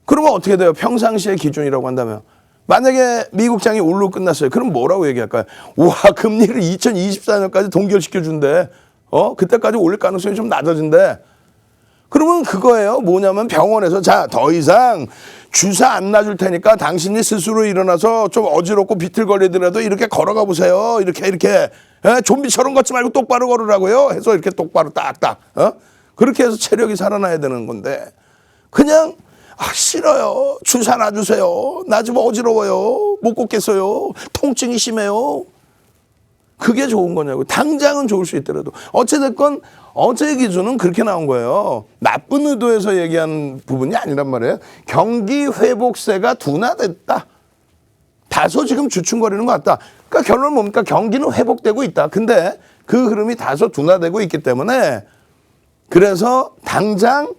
그러면 어떻게 돼요? 평상시의 기준이라고 한다면. 만약에 미국장이 올로 끝났어요. 그럼 뭐라고 얘기할까요? 와, 금리를 2024년까지 동결시켜준대. 그때까지 올릴 가능성이 좀 낮아진대. 그러면 그거예요. 뭐냐면 병원에서 더 이상 주사 안 놔줄 테니까 당신이 스스로 일어나서 좀 어지럽고 비틀거리더라도 이렇게 걸어가 보세요. 이렇게. 좀비처럼 걷지 말고 똑바로 걸으라고요. 해서 이렇게 똑바로 딱딱. 그렇게 해서 체력이 살아나야 되는 건데 그냥 싫어요. 주사 놔주세요. 나 좀 어지러워요. 못 걷겠어요. 통증이 심해요. 그게 좋은 거냐고. 당장은 좋을 수 있더라도. 어찌됐건 어제 기준은 그렇게 나온 거예요. 나쁜 의도에서 얘기한 부분이 아니란 말이에요. 경기 회복세가 둔화됐다. 다소 지금 주춤거리는 것 같다. 그러니까 결론은 뭡니까? 경기는 회복되고 있다. 근데 그 흐름이 다소 둔화되고 있기 때문에 그래서 당장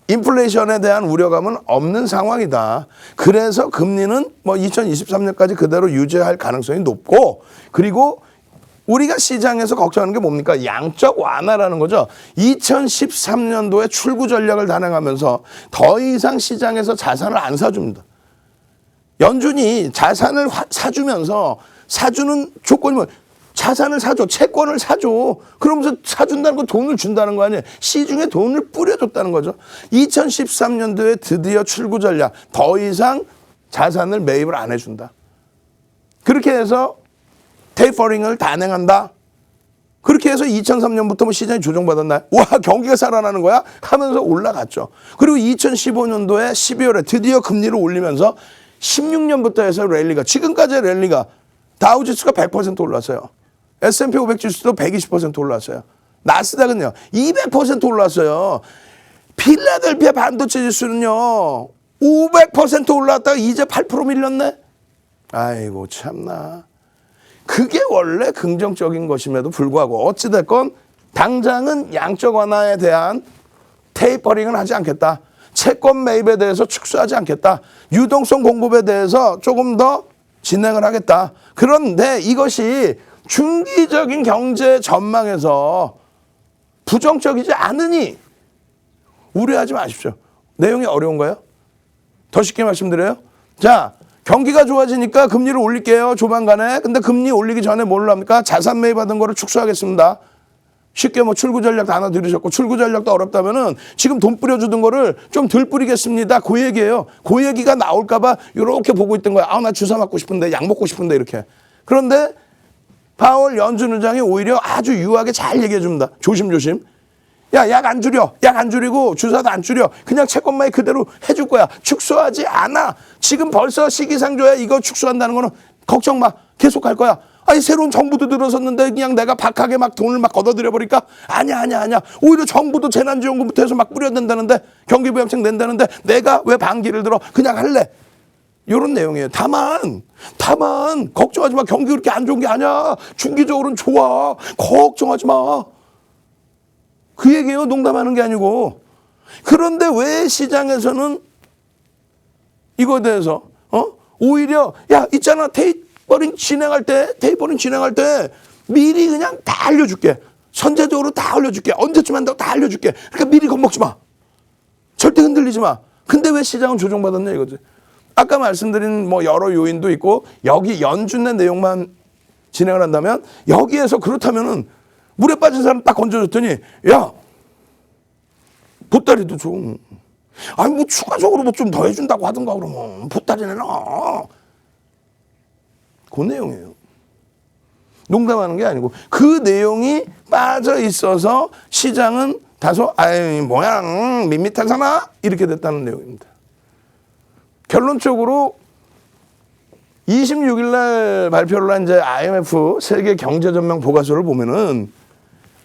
인플레이션에 대한 우려감은 없는 상황이다. 그래서 금리는 뭐 2023년까지 그대로 유지할 가능성이 높고 그리고 우리가 시장에서 걱정하는 게 뭡니까? 양적 완화라는 거죠. 2013년도에 출구 전략을 단행하면서 더 이상 시장에서 자산을 안 사줍니다. 연준이 자산을 사주면서 사주는 조건이 뭐 자산을 사줘, 채권을 사줘. 그러면서 사준다는 건 돈을 준다는 거 아니에요. 시중에 돈을 뿌려줬다는 거죠. 2013년도에 드디어 출구 전략, 더 이상 자산을 매입을 안 해준다. 그렇게 해서 테이퍼링을 단행한다. 그렇게 해서 2003년부터 뭐 시장이 조정받았나요? 와, 경기가 살아나는 거야? 하면서 올라갔죠. 그리고 2015년도에 12월에 드디어 금리를 올리면서 16년부터 해서 랠리가, 지금까지의 랠리가 다우지수가 100% 올랐어요. S&P 500 지수도 120% 올랐어요. 나스닥은요 200% 올랐어요. 필라델피아 반도체 지수는요 500% 올랐다가 이제 8% 밀렸네. 아이고 참나. 그게 원래 긍정적인 것임에도 불구하고 어찌됐건 당장은 양적 완화에 대한 테이퍼링은 하지 않겠다. 채권 매입에 대해서 축소하지 않겠다. 유동성 공급에 대해서 조금 더 진행을 하겠다. 그런데 이것이 중기적인 경제 전망에서 부정적이지 않으니 우려하지 마십시오. 내용이 어려운가요? 더 쉽게 말씀드려요. 자, 경기가 좋아지니까 금리를 올릴게요. 조만간에. 근데 금리 올리기 전에 뭘로 합니까? 자산 매입하던 거를 축소하겠습니다. 쉽게 뭐 출구 전략 단어 들으셨고 출구 전략도 어렵다면은 지금 돈 뿌려주던 거를 좀 덜 뿌리겠습니다. 그 얘기예요. 그 얘기가 나올까봐 이렇게 보고 있던 거야. 나 주사 맞고 싶은데 약 먹고 싶은데 이렇게. 그런데 파월 연준 의장이 오히려 아주 유하게 잘 얘기해 줍니다. 조심조심. 야, 약 안 줄여. 약 안 줄이고 주사도 안 줄여. 그냥 채권만 그대로 해줄 거야. 축소하지 않아. 지금 벌써 시기상조야. 이거 축소한다는 거는 걱정 마. 계속 할 거야. 아니 새로운 정부도 들어섰는데 그냥 내가 박하게 막 돈을 막 걷어들여 버릴까? 아니야. 오히려 정부도 재난지원금부터 해서 막 뿌려댄다는데 경기부양책 낸다는데 내가 왜 반기를 들어? 그냥 할래. 이런 내용이에요. 다만 걱정하지 마. 경기 그렇게 안 좋은 게 아니야. 중기적으로는 좋아. 걱정하지 마. 그 얘기예요. 농담하는 게 아니고. 그런데 왜 시장에서는 이거에 대해서 오히려 야 있잖아 테이퍼링 진행할 때 미리 그냥 다 알려줄게. 선제적으로 다 알려줄게. 언제쯤 한다고 다 알려줄게. 그러니까 미리 겁먹지 마. 절대 흔들리지 마. 근데 왜 시장은 조정받았냐 이거지. 아까 말씀드린 뭐 여러 요인도 있고 여기 연준의 내용만 진행을 한다면 여기에서 그렇다면은 물에 빠진 사람 딱 건져줬더니 야 보따리도 좀 아니 뭐 추가적으로 뭐 좀 더 해준다고 하든가 그러면 보따리 내놔. 그 내용이에요. 농담하는 게 아니고 그 내용이 빠져 있어서 시장은 다소 모양 밋밋하잖아 이렇게 됐다는 내용입니다. 결론적으로 26일 날 발표를 한 이제 IMF 세계 경제 전망 보고서를 보면은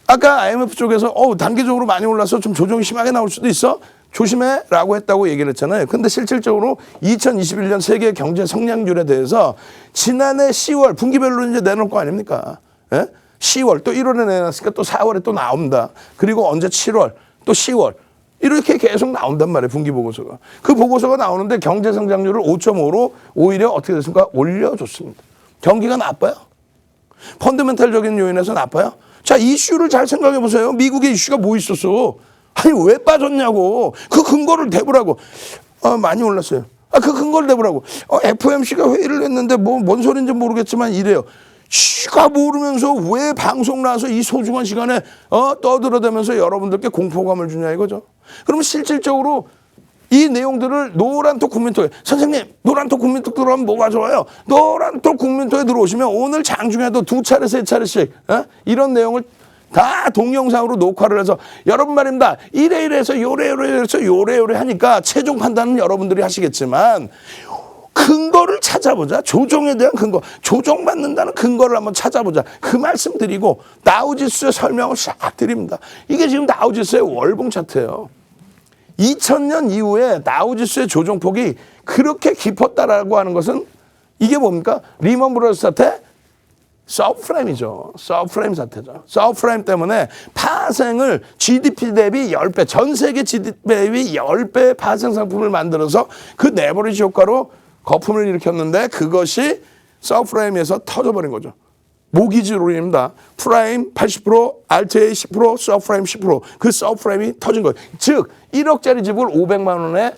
아까 IMF 쪽에서 단기적으로 많이 올라서 좀 조정이 심하게 나올 수도 있어. 조심해라고 했다고 얘기를 했잖아요. 근데 실질적으로 2021년 세계 경제 성장률에 대해서 지난해 10월 분기별로 이제 내놓을 거 아닙니까? 예? 10월 또 1월에 내놨으니까 또 4월에 또 나옵니다. 그리고 언제 7월 또 10월 이렇게 계속 나온단 말이에요. 분기 보고서가. 그 보고서가 나오는데 경제 성장률을 5.5로 오히려 어떻게 됐습니까? 올려줬습니다. 경기가 나빠요. 펀더멘탈적인 요인에서 나빠요. 자, 이슈를 잘 생각해 보세요. 미국의 이슈가 뭐 있었어? 아니 왜 빠졌냐고. 그 근거를 대보라고. 많이 올랐어요. 그 근거를 대보라고. FOMC가 회의를 했는데 뭔 소리인지 모르겠지만 이래요. 씨가 모르면서 왜 방송 나와서 이 소중한 시간에 떠들어대면서 여러분들께 공포감을 주냐 이거죠. 그러면 실질적으로 이 내용들을 노란톡 국민톡에 선생님 노란톡 국민톡 들어오면 뭐가 좋아요? 노란톡 국민톡에 들어오시면 오늘 장중에도 2차례 3차례씩 이런 내용을 다 동영상으로 녹화를 해서 여러분 말입니다. 이래서 요래 하니까 최종 판단은 여러분들이 하시겠지만 근거를 찾아보자. 조정에 대한 근거. 조정받는다는 근거를 한번 찾아보자. 그 말씀 드리고 다우지수의 설명을 싹 드립니다. 이게 지금 다우지수의 월봉 차트예요. 2000년 이후에 다우지수의 조정폭이 그렇게 깊었다라고 하는 것은 이게 뭡니까? 리먼 브러더스 사태? 서브프라임이죠. 서브프라임 사태죠. 서브프라임 때문에 파생을 GDP 대비 10배, 전 세계 GDP 대비 10배 파생 상품을 만들어서 그 레버리지 효과로 거품을 일으켰는데 그것이 서브프라임에서 터져버린 거죠. 모기지론입니다. 프라임 80%, 알트A 10%, 서브프라임 10%. 그 서브프라임이 터진 거예요. 즉 1억짜리 집을 500만 원에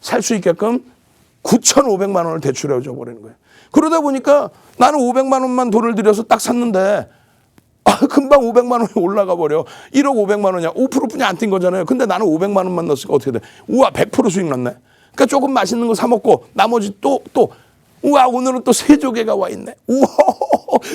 살 수 있게끔 9,500만 원을 대출해 줘버리는 거예요. 그러다 보니까 나는 500만 원만 돈을 들여서 딱 샀는데 금방 500만 원이 올라가 버려. 1억 500만 원이야. 5%뿐이 안 뛴 거잖아요. 근데 나는 500만 원만 넣었으니까 어떻게 돼? 우와 100% 수익 났네. 그러니까 조금 맛있는 거 사 먹고 나머지 또 우와 오늘은 또 세조개가 와 있네. 우와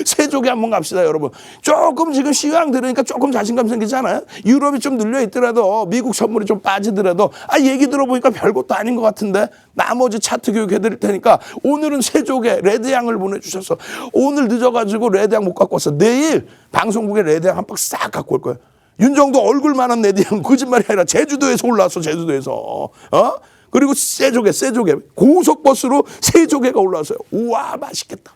세조개 한번 갑시다 여러분. 조금 지금 시황 들으니까 조금 자신감 생기지 않아요? 유럽이 좀 눌려 있더라도 미국 선물이 좀 빠지더라도 얘기 들어보니까 별것도 아닌 것 같은데 나머지 차트 교육 해드릴 테니까 오늘은 세조개 레드양을 보내주셔서 오늘 늦어가지고 레드양 못 갖고 왔어. 내일 방송국에 레드양 한 박 싹 갖고 올 거예요. 윤정도 얼굴만한 레드양 거짓말이 아니라 제주도에서 올라왔어. 제주도에서 그리고 세조개 고속버스로 세조개가 올라왔어요. 우와 맛있겠다.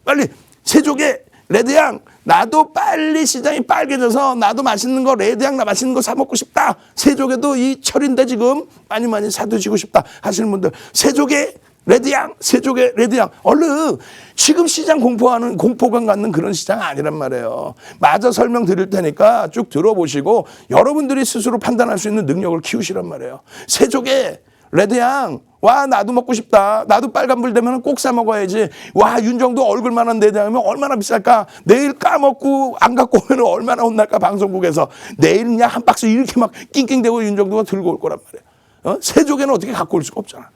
빨리 세조개 레드양 나도 빨리 시장이 빨개져서 나도 맛있는 거 레드양 나 맛있는 거 사 먹고 싶다. 세조개도 이 철인데 지금 많이 사드시고 싶다 하시는 분들 세조개 레드양 세조개 레드양 얼른 지금 시장 공포감 갖는 그런 시장 아니란 말이에요. 마저 설명드릴 테니까 쭉 들어보시고 여러분들이 스스로 판단할 수 있는 능력을 키우시란 말이에요. 세조개 레드양 와 나도 먹고 싶다. 나도 빨간불 되면 꼭 사 먹어야지. 와 윤정도 얼굴만한 레드양이면 얼마나 비쌀까. 내일 까먹고 안 갖고 오면 얼마나 혼날까. 방송국에서 내일은 그냥 한 박스 이렇게 막 낑낑대고 윤정도가 들고 올 거란 말이에요. 세조개는 어떻게 갖고 올 수가 없잖아.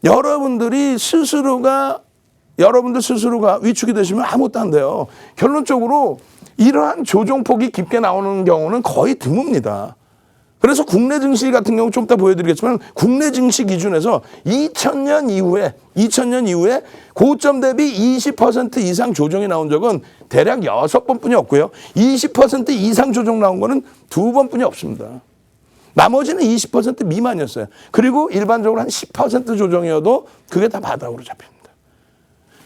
여러분들 스스로가 위축이 되시면 아무것도 안 돼요. 결론적으로 이러한 조정폭이 깊게 나오는 경우는 거의 드뭅니다. 그래서 국내 증시 같은 경우 좀 이따 보여드리겠지만 국내 증시 기준에서 2000년 이후에 고점 대비 20% 이상 조정이 나온 적은 대략 6번뿐이 없고요. 20% 이상 조정 나온 거는 2번뿐이 없습니다. 나머지는 20% 미만이었어요. 그리고 일반적으로 한 10% 조정이어도 그게 다 바닥으로 잡힙니다.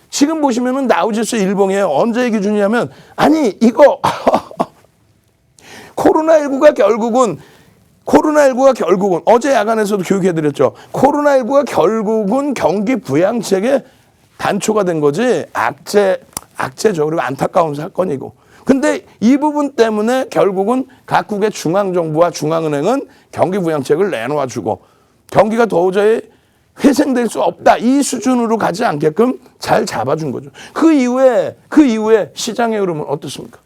지금 보시면은 다우지수 일봉이에요. 언제의 기준이냐면 이거 코로나19가 결국은 어제 야간에서도 교육해드렸죠. 코로나19가 결국은 경기 부양책의 단초가 된 거지 악재죠. 그리고 안타까운 사건이고. 근데 이 부분 때문에 결국은 각국의 중앙정부와 중앙은행은 경기 부양책을 내놓아주고 경기가 도저히 회생될 수 없다. 이 수준으로 가지 않게끔 잘 잡아준 거죠. 그 이후에 시장의 흐름은 어떻습니까?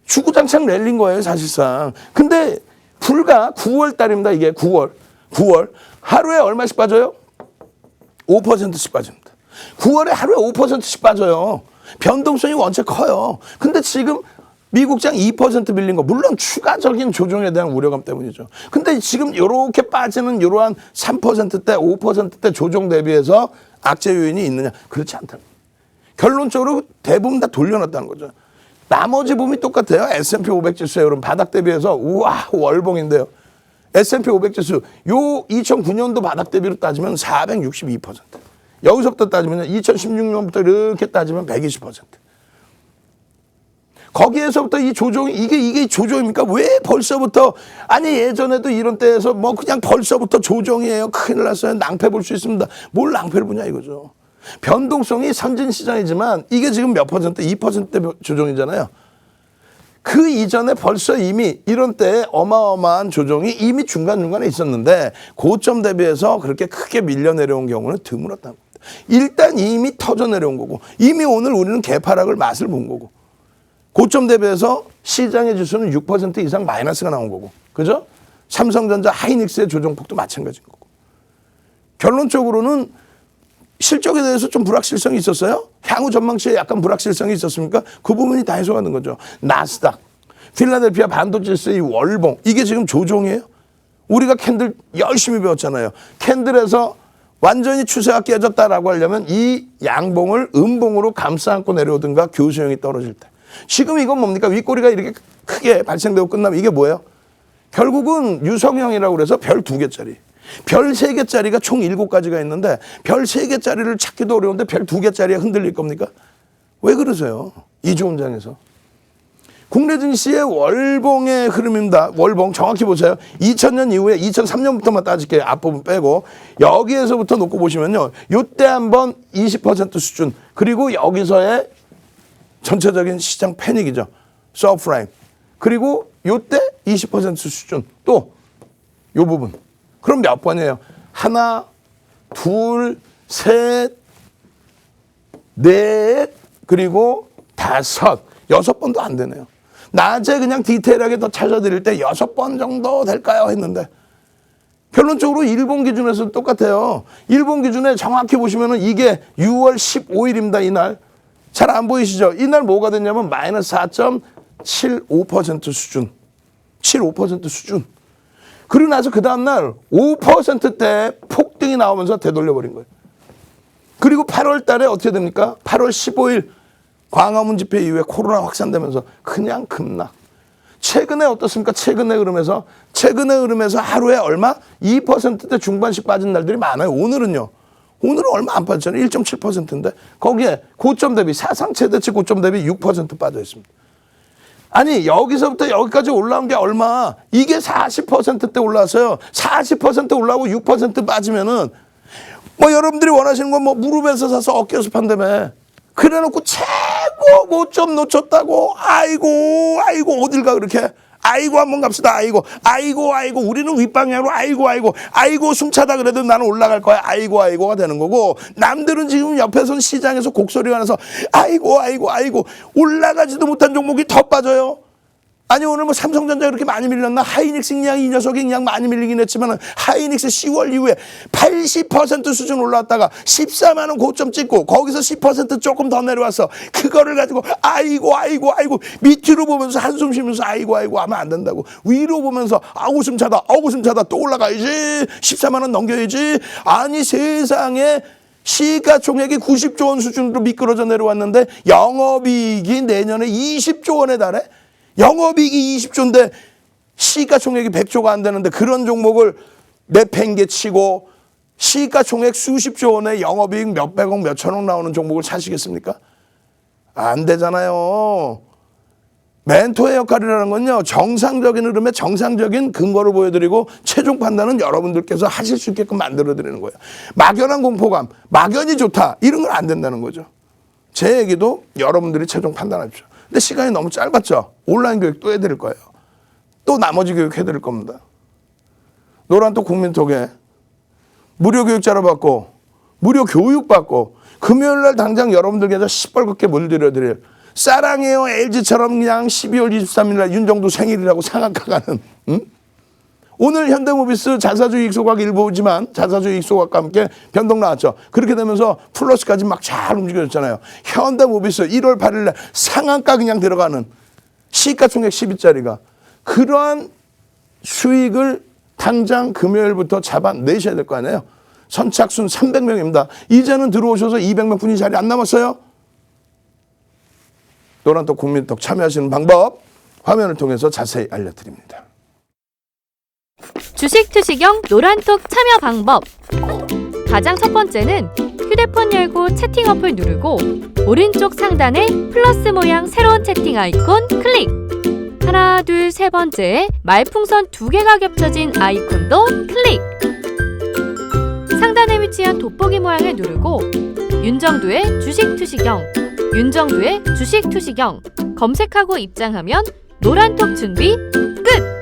주구장창 랠린 거예요, 사실상. 근데 불과 9월 달입니다. 이게 9월. 하루에 얼마씩 빠져요? 5%씩 빠집니다. 9월에 하루에 5%씩 빠져요. 변동성이 원체 커요. 근데 지금 미국장 2% 밀린 거 물론 추가적인 조정에 대한 우려감 때문이죠. 근데 지금 이렇게 빠지는 이러한 3%대 5%대 조정 대비해서 악재 요인이 있느냐? 그렇지 않다는 거예요. 결론적으로 대부분 다 돌려놨다는 거죠. 나머지 부분이 똑같아요. S&P 500 지수에 여러분 바닥 대비해서 우와 월봉인데요. S&P 500 지수 요 2009년도 바닥 대비로 따지면 462%. 여기서부터 따지면 2016년부터 이렇게 따지면 120%. 거기에서부터 이 조정이 이게 조정입니까? 왜 벌써부터 예전에도 이런 때에서 뭐 그냥 벌써부터 조정이에요. 큰일 났어요. 낭패 볼 수 있습니다. 뭘 낭패를 보냐 이거죠. 변동성이 선진 시장이지만 이게 지금 몇 퍼센트? 2%대 조정이잖아요. 그 이전에 벌써 이미 이런 때에 어마어마한 조정이 이미 중간중간에 있었는데 고점 대비해서 그렇게 크게 밀려 내려온 경우는 드물었다는 겁니다. 일단 이미 터져 내려온 거고 이미 오늘 우리는 개파락을 맛을 본 거고 고점 대비해서 시장의 지수는 6% 이상 마이너스가 나온 거고 그죠? 삼성전자 하이닉스의 조정폭도 마찬가지인 거고 결론적으로는 실적에 대해서 좀 불확실성이 있었어요? 향후 전망치에 약간 불확실성이 있었습니까? 그 부분이 다 해소하는 거죠. 나스닥 필라델피아 반도체의 월봉, 이게 지금 조종이에요? 우리가 캔들 열심히 배웠잖아요. 캔들에서 완전히 추세가 깨졌다라고 하려면 이 양봉을 음봉으로 감싸 안고 내려오든가 교수형이 떨어질 때. 지금 이건 뭡니까? 윗꼬리가 이렇게 크게 발생되고 끝나면 이게 뭐예요? 결국은 유성형이라고 그래서 별 2개짜리. 별 3개짜리가 총 7가지가 있는데 별 3개짜리를 찾기도 어려운데 별 2개짜리가 흔들릴 겁니까? 왜 그러세요? 이주원장에서. 국내 증시의 월봉의 흐름입니다. 월봉 정확히 보세요. 2000년 이후에 2003년부터만 따질게요. 앞부분 빼고. 여기에서부터 놓고 보시면요. 요때 한번 20% 수준. 그리고 여기서의 전체적인 시장 패닉이죠. 서프라임. 그리고 요때 20% 수준. 또 요 부분. 그럼 몇 번이에요? 하나, 둘, 셋, 넷, 그리고 5, 6번도 안 되네요. 낮에 그냥 디테일하게 더 찾아드릴 때 6번 정도 될까요? 했는데 결론적으로 일본 기준에서도 똑같아요. 일본 기준에 정확히 보시면은 이게 6월 15일입니다. 이날. 잘 안 보이시죠? 이날 뭐가 됐냐면 마이너스 4.75% 수준. 75% 수준. 그리고 나서 그 다음날 5%대 폭등이 나오면서 되돌려버린 거예요. 그리고 8월 달에 어떻게 됩니까? 8월 15일 광화문 집회 이후에 코로나 확산되면서 그냥 급락. 최근에 어떻습니까? 최근의 흐름에서 하루에 얼마? 2%대 중반씩 빠진 날들이 많아요. 오늘은요. 오늘은 얼마 안 빠졌잖아요. 1.7%인데 거기에 고점 대비 사상 최대치 고점 대비 6% 빠져 있습니다. 아니 여기서부터 여기까지 올라온 게 얼마? 이게 40%대 올라왔어요. 40% 올라오고 6% 빠지면은 뭐 여러분들이 원하시는 건 뭐 무릎에서 사서 어깨에서 판다며. 그래놓고 최고 고점 놓쳤다고. 아이고 어딜 가 그렇게. 아이고 한번 갑시다. 아이고 우리는 윗방향으로 아이고 숨차다 그래도 나는 올라갈 거야. 아이고가 되는 거고, 남들은 지금 옆에선 시장에서 곡소리가 나서 아이고 올라가지도 못한 종목이 더 빠져요. 아니 오늘 뭐 삼성전자 그렇게 많이 밀렸나? 하이닉스 그냥 이 녀석이 그냥 많이 밀리긴 했지만 하이닉스 10월 이후에 80% 수준 올라왔다가 14만 원 고점 찍고 거기서 10% 조금 더 내려왔어. 그거를 가지고 아이고 밑으로 보면서 한숨 쉬면서 아이고 하면 안 된다고. 위로 보면서 웃음 차다 또 올라가야지. 14만 원 넘겨야지. 아니 세상에 시가총액이 90조 원 수준으로 미끄러져 내려왔는데 영업이익이 내년에 20조 원에 달해. 영업이익이 20조인데 시가총액이 100조가 안 되는데 그런 종목을 내팽개 치고 시가총액 수십조 원에 영업이익 몇백억 몇천억 나오는 종목을 사시겠습니까? 안 되잖아요. 멘토의 역할이라는 건요, 정상적인 흐름에 정상적인 근거를 보여드리고 최종 판단은 여러분들께서 하실 수 있게끔 만들어드리는 거예요. 막연한 공포감, 막연히 좋다 이런 건 안 된다는 거죠. 제 얘기도 여러분들이 최종 판단하십시오. 근데 시간이 너무 짧았죠. 온라인 교육 또 해드릴 거예요. 또 나머지 교육 해드릴 겁니다. 노란톡 국민톡에 무료 교육자료 받고 무료 교육 받고 금요일날 당장 여러분들께서 시뻘겋게 물들여드릴 사랑해요 LG처럼 그냥 12월 23일날 윤정도 생일이라고 생각하가는 오늘 현대모비스 자사주 이익소각 일부지만 자사주 이익소각과 함께 변동 나왔죠. 그렇게 되면서 플러스까지 막 잘 움직여졌잖아요. 현대모비스 1월 8일날 상한가 그냥 들어가는 시가총액 10위짜리가 그러한 수익을 당장 금요일부터 잡아내셔야 될 거 아니에요. 선착순 300명입니다. 이제는 들어오셔서 200명 분이 자리 안 남았어요. 노란톡 국민톡 참여하시는 방법 화면을 통해서 자세히 알려드립니다. 주식 투시경 노란톡 참여 방법. 가장 첫 번째는 휴대폰 열고 채팅 어플 누르고 오른쪽 상단에 플러스 모양 새로운 채팅 아이콘 클릭. 하나, 둘, 세 번째 말풍선 2개가 겹쳐진 아이콘도 클릭. 상단에 위치한 돋보기 모양을 누르고 윤정두의 주식 투시경, 윤정두의 주식 투시경 검색하고 입장하면 노란톡 준비 끝!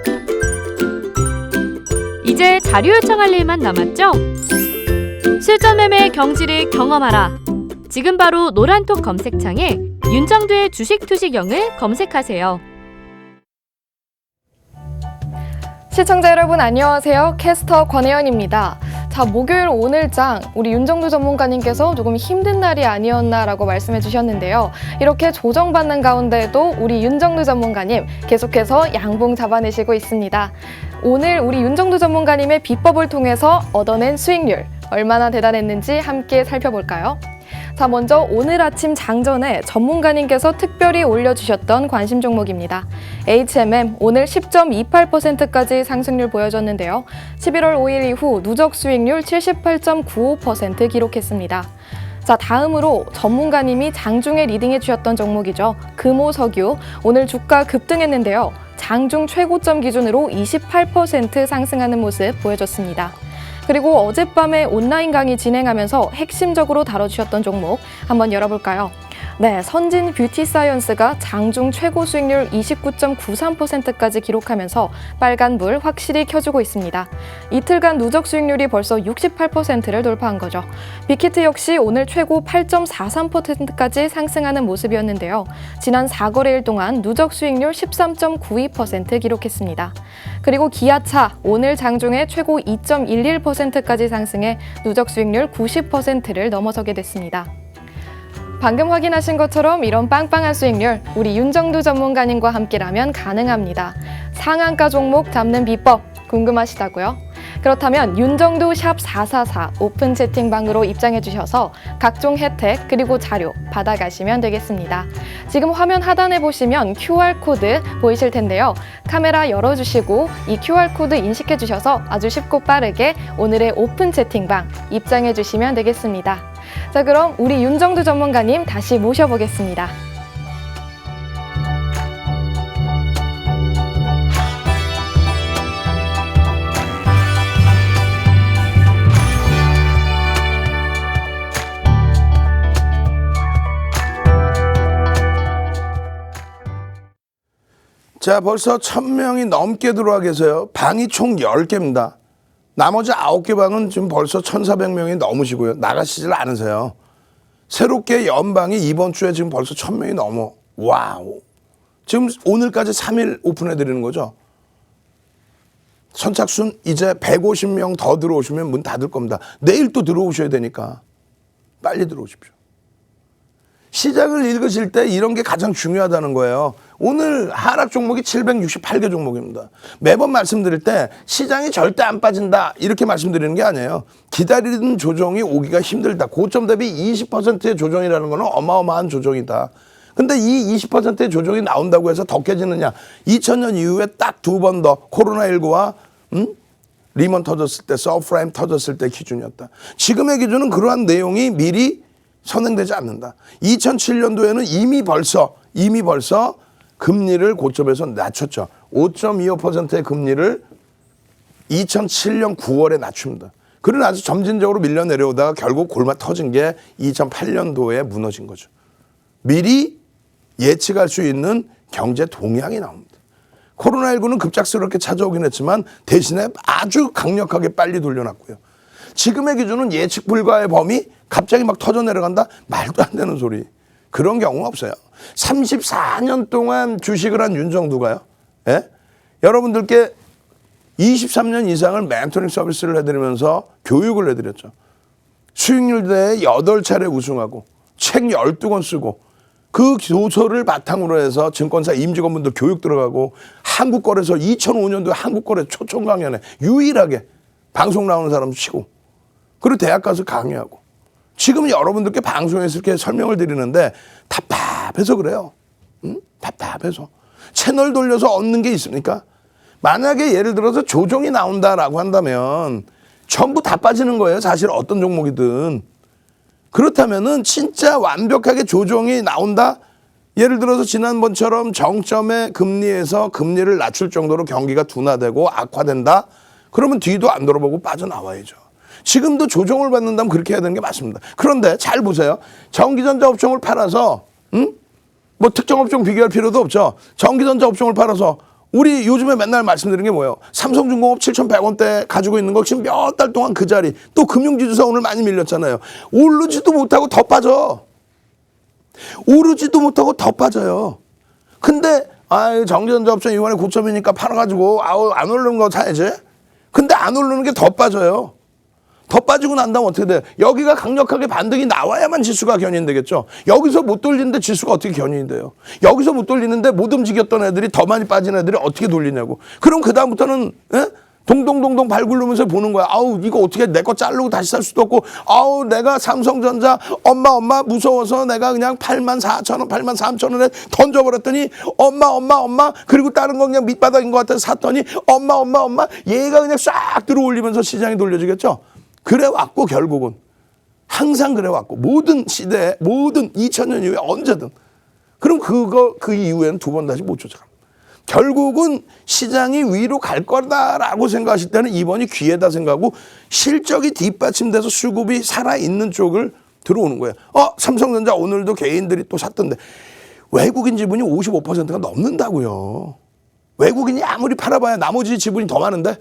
이제 자료 요청할 일만 남았죠? 실전 매매 경지를 경험하라. 지금 바로 노란톡 검색창에 윤정두의 주식 투시경을 검색하세요. 시청자 여러분 안녕하세요. 캐스터 권혜연입니다. 자, 목요일 오늘장 우리 윤정두 전문가님께서 조금 힘든 날이 아니었나라고 말씀해 주셨는데요. 이렇게 조정받는 가운데도 우리 윤정두 전문가님 계속해서 양봉 잡아내시고 있습니다. 오늘 우리 윤정두 전문가님의 비법을 통해서 얻어낸 수익률 얼마나 대단했는지 함께 살펴볼까요? 자, 먼저 오늘 아침 장전에 전문가님께서 특별히 올려주셨던 관심 종목입니다. HMM 오늘 10.28%까지 상승률 보여줬는데요. 11월 5일 이후 누적 수익률 78.95% 기록했습니다. 자, 다음으로 전문가님이 장중에 리딩해 주셨던 종목이죠. 금호석유 오늘 주가 급등했는데요. 장중 최고점 기준으로 28% 상승하는 모습 보여줬습니다. 그리고 어젯밤에 온라인 강의 진행하면서 핵심적으로 다뤄주셨던 종목 한번 열어볼까요? 네, 선진 뷰티 사이언스가 장중 최고 수익률 29.93%까지 기록하면서 빨간불 확실히 켜주고 있습니다. 이틀간 누적 수익률이 벌써 68%를 돌파한 거죠. 빅히트 역시 오늘 최고 8.43%까지 상승하는 모습이었는데요. 지난 4거래일 동안 누적 수익률 13.92% 기록했습니다. 그리고 기아차 오늘 장중에 최고 2.11%까지 상승해 누적 수익률 90%를 넘어서게 됐습니다. 방금 확인하신 것처럼 이런 빵빵한 수익률 우리 윤정두 전문가님과 함께라면 가능합니다. 상한가 종목 잡는 비법 궁금하시다고요? 그렇다면 윤정두 샵 444 오픈 채팅방으로 입장해 주셔서 각종 혜택 그리고 자료 받아가시면 되겠습니다. 지금 화면 하단에 보시면 QR코드 보이실 텐데요. 카메라 열어주시고 이 QR코드 인식해 주셔서 아주 쉽고 빠르게 오늘의 오픈 채팅방 입장해 주시면 되겠습니다. 자, 그럼 우리 윤정두 전문가님 다시 모셔보겠습니다. 자, 벌써 1000명이 넘게 들어와 계세요. 방이 총 10개입니다. 나머지 9개 방은 지금 벌써 1400명이 넘으시고요. 나가시질 않으세요. 새롭게 연방이 이번 주에 지금 벌써 1000명이 넘어. 와우. 지금 오늘까지 3일 오픈해 드리는 거죠. 선착순 이제 150명 더 들어오시면 문 닫을 겁니다. 내일 또 들어오셔야 되니까 빨리 들어오십시오. 시장을 읽으실 때 이런 게 가장 중요하다는 거예요. 오늘 하락 종목이 768개 종목입니다. 매번 말씀드릴 때 시장이 절대 안 빠진다 이렇게 말씀드리는 게 아니에요. 기다리는 조정이 오기가 힘들다. 고점 대비 20%의 조정이라는 거는 어마어마한 조정이다. 근데 이 20%의 조정이 나온다고 해서 더 깨지느냐. 2000년 이후에 딱 2번 더 코로나19와 리먼 터졌을 때 서프라임 터졌을 때 기준이었다. 지금의 기준은 그러한 내용이 미리 선행되지 않는다. 2007년도에는 이미 벌써 금리를 고점에서 낮췄죠. 5.25%의 금리를 2007년 9월에 낮춥니다. 그러나 아주 점진적으로 밀려 내려오다가 결국 골마 터진 게 2008년도에 무너진 거죠. 미리 예측할 수 있는 경제 동향이 나옵니다. 코로나19는 급작스럽게 찾아오긴 했지만 대신에 아주 강력하게 빨리 돌려놨고요. 지금의 기준은 예측 불가의 범위 갑자기 막 터져 내려간다? 말도 안 되는 소리. 그런 경우 없어요. 34년 동안 주식을 한 윤정두가요. 예? 여러분들께 23년 이상을 멘토링 서비스를 해드리면서 교육을 해드렸죠. 수익률 대회 8차례 우승하고 책 12권 쓰고 그 교서를 바탕으로 해서 증권사 임직원분들 교육 들어가고 한국거래소 2005년도에 한국거래 초청 강연에 유일하게 방송 나오는 사람 치고 그리고 대학 가서 강의하고 지금 여러분들께 방송에서 이렇게 설명을 드리는데 답답해서 그래요. 응? 답답해서. 채널 돌려서 얻는 게 있습니까? 만약에 예를 들어서 조정이 나온다라고 한다면 전부 다 빠지는 거예요. 사실 어떤 종목이든. 그렇다면은 진짜 완벽하게 조정이 나온다? 예를 들어서 지난번처럼 정점의 금리에서 금리를 낮출 정도로 경기가 둔화되고 악화된다? 그러면 뒤도 안 돌아보고 빠져나와야죠. 지금도 조정을 받는다면 그렇게 해야 되는 게 맞습니다. 그런데 잘 보세요. 전기전자 업종을 팔아서 뭐 특정 업종 비교할 필요도 없죠. 전기전자 업종을 팔아서 우리 요즘에 맨날 말씀드리는 게 뭐예요? 삼성중공업 7,100원대 가지고 있는 거 지금 몇 달 동안 그 자리 또 금융지주사 오늘 많이 밀렸잖아요. 오르지도 못하고 더 빠져. 오르지도 못하고 더 빠져요. 근데 아유, 정전자 옵션 이번에 고점이니까 팔아가지고 아우 안 오르는 거 사야지. 근데 안 오르는 게 더 빠져요. 더 빠지고 난 다음 어떻게 돼? 여기가 강력하게 반등이 나와야만 지수가 견인되겠죠. 여기서 못 돌리는데 지수가 어떻게 견인이 돼요? 여기서 못 돌리는데 못 움직였던 애들이 더 많이 빠진 애들이 어떻게 돌리냐고. 그럼 그 다음부터는 동동동동 발 굴르면서 보는 거야. 아우 이거 어떻게 내 거 자르고 다시 살 수도 없고, 아우 내가 삼성전자 엄마 무서워서 내가 그냥 84,000원 83,000원에 던져버렸더니 엄마 그리고 다른 건 그냥 밑바닥인 것 같아서 샀더니 엄마 얘가 그냥 싹 들어올리면서 시장이 돌려지겠죠. 그래 왔고 결국은 항상 그래 왔고 모든 시대에 모든 2000년 이후에 언제든. 그럼 그 이후에는 두 번 다시 못 쫓아갑니다. 결국은 시장이 위로 갈 거다라고 생각하실 때는 이번이 기회다 생각하고 실적이 뒷받침돼서 수급이 살아있는 쪽을 들어오는 거예요. 삼성전자 오늘도 개인들이 또 샀던데 외국인 지분이 55%가 넘는다고요. 외국인이 아무리 팔아봐야 나머지 지분이 더 많은데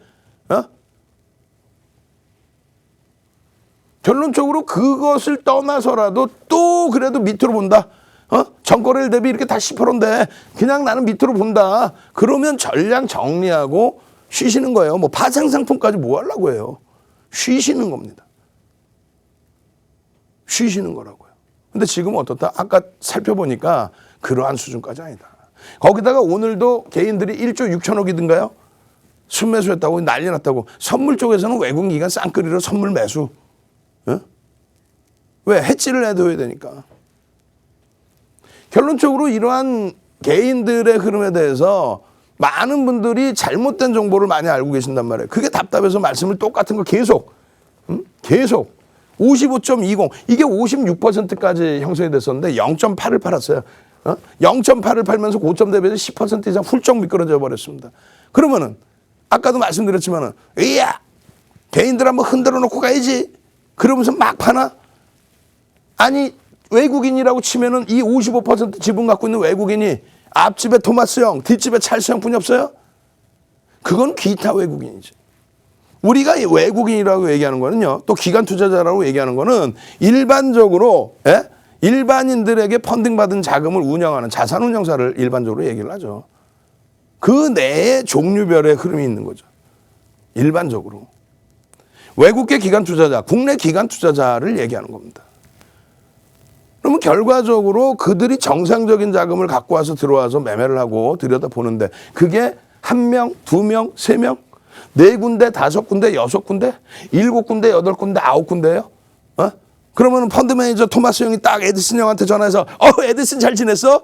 결론적으로 그것을 떠나서라도 또 그래도 밑으로 본다. 전거래일 대비 이렇게 다 10%인데 그냥 나는 밑으로 본다. 그러면 전량 정리하고 쉬시는 거예요. 뭐 파생 상품까지 뭐 하려고 해요. 쉬시는 겁니다. 쉬시는 거라고요. 근데 지금 어떻다? 아까 살펴보니까 그러한 수준까지 아니다. 거기다가 오늘도 개인들이 1조 6천억이든가요? 순매수했다고 난리 났다고. 선물 쪽에서는 외국인 기관 쌍끌이로 선물 매수. 왜? 해지를 해둬야 되니까. 결론적으로 이러한 개인들의 흐름에 대해서 많은 분들이 잘못된 정보를 많이 알고 계신단 말이에요. 그게 답답해서 말씀을 똑같은 거 계속 55.20 이게 56%까지 형성이 됐었는데 0.8을 팔았어요. 0.8을 팔면서 고점 대비해서 10% 이상 훌쩍 미끄러져 버렸습니다. 그러면은 아까도 말씀드렸지만은 이야 개인들 한번 흔들어 놓고 가야지. 그러면서 막 파나? 아니 외국인이라고 치면은 이 55% 지분 갖고 있는 외국인이 앞집에 토마스 형, 뒷집에 찰스 형뿐이 없어요? 그건 기타 외국인이지. 우리가 외국인이라고 얘기하는 거는요, 또 기관 투자자라고 얘기하는 거는 일반적으로 일반인들에게 펀딩 받은 자금을 운영하는 자산운용사를 일반적으로 얘기를 하죠. 그 내에 종류별의 흐름이 있는 거죠. 일반적으로. 외국계 기관 투자자, 국내 기관 투자자를 얘기하는 겁니다. 그러면 결과적으로 그들이 정상적인 자금을 갖고 와서 들어와서 매매를 하고 들여다보는데 그게 1명, 2명, 3명, 4군데, 5군데, 6군데, 7군데, 8군데, 9군데예요. 그러면 펀드 매니저 토마스 형이 딱 에디슨 형한테 전화해서 에디슨 잘 지냈어?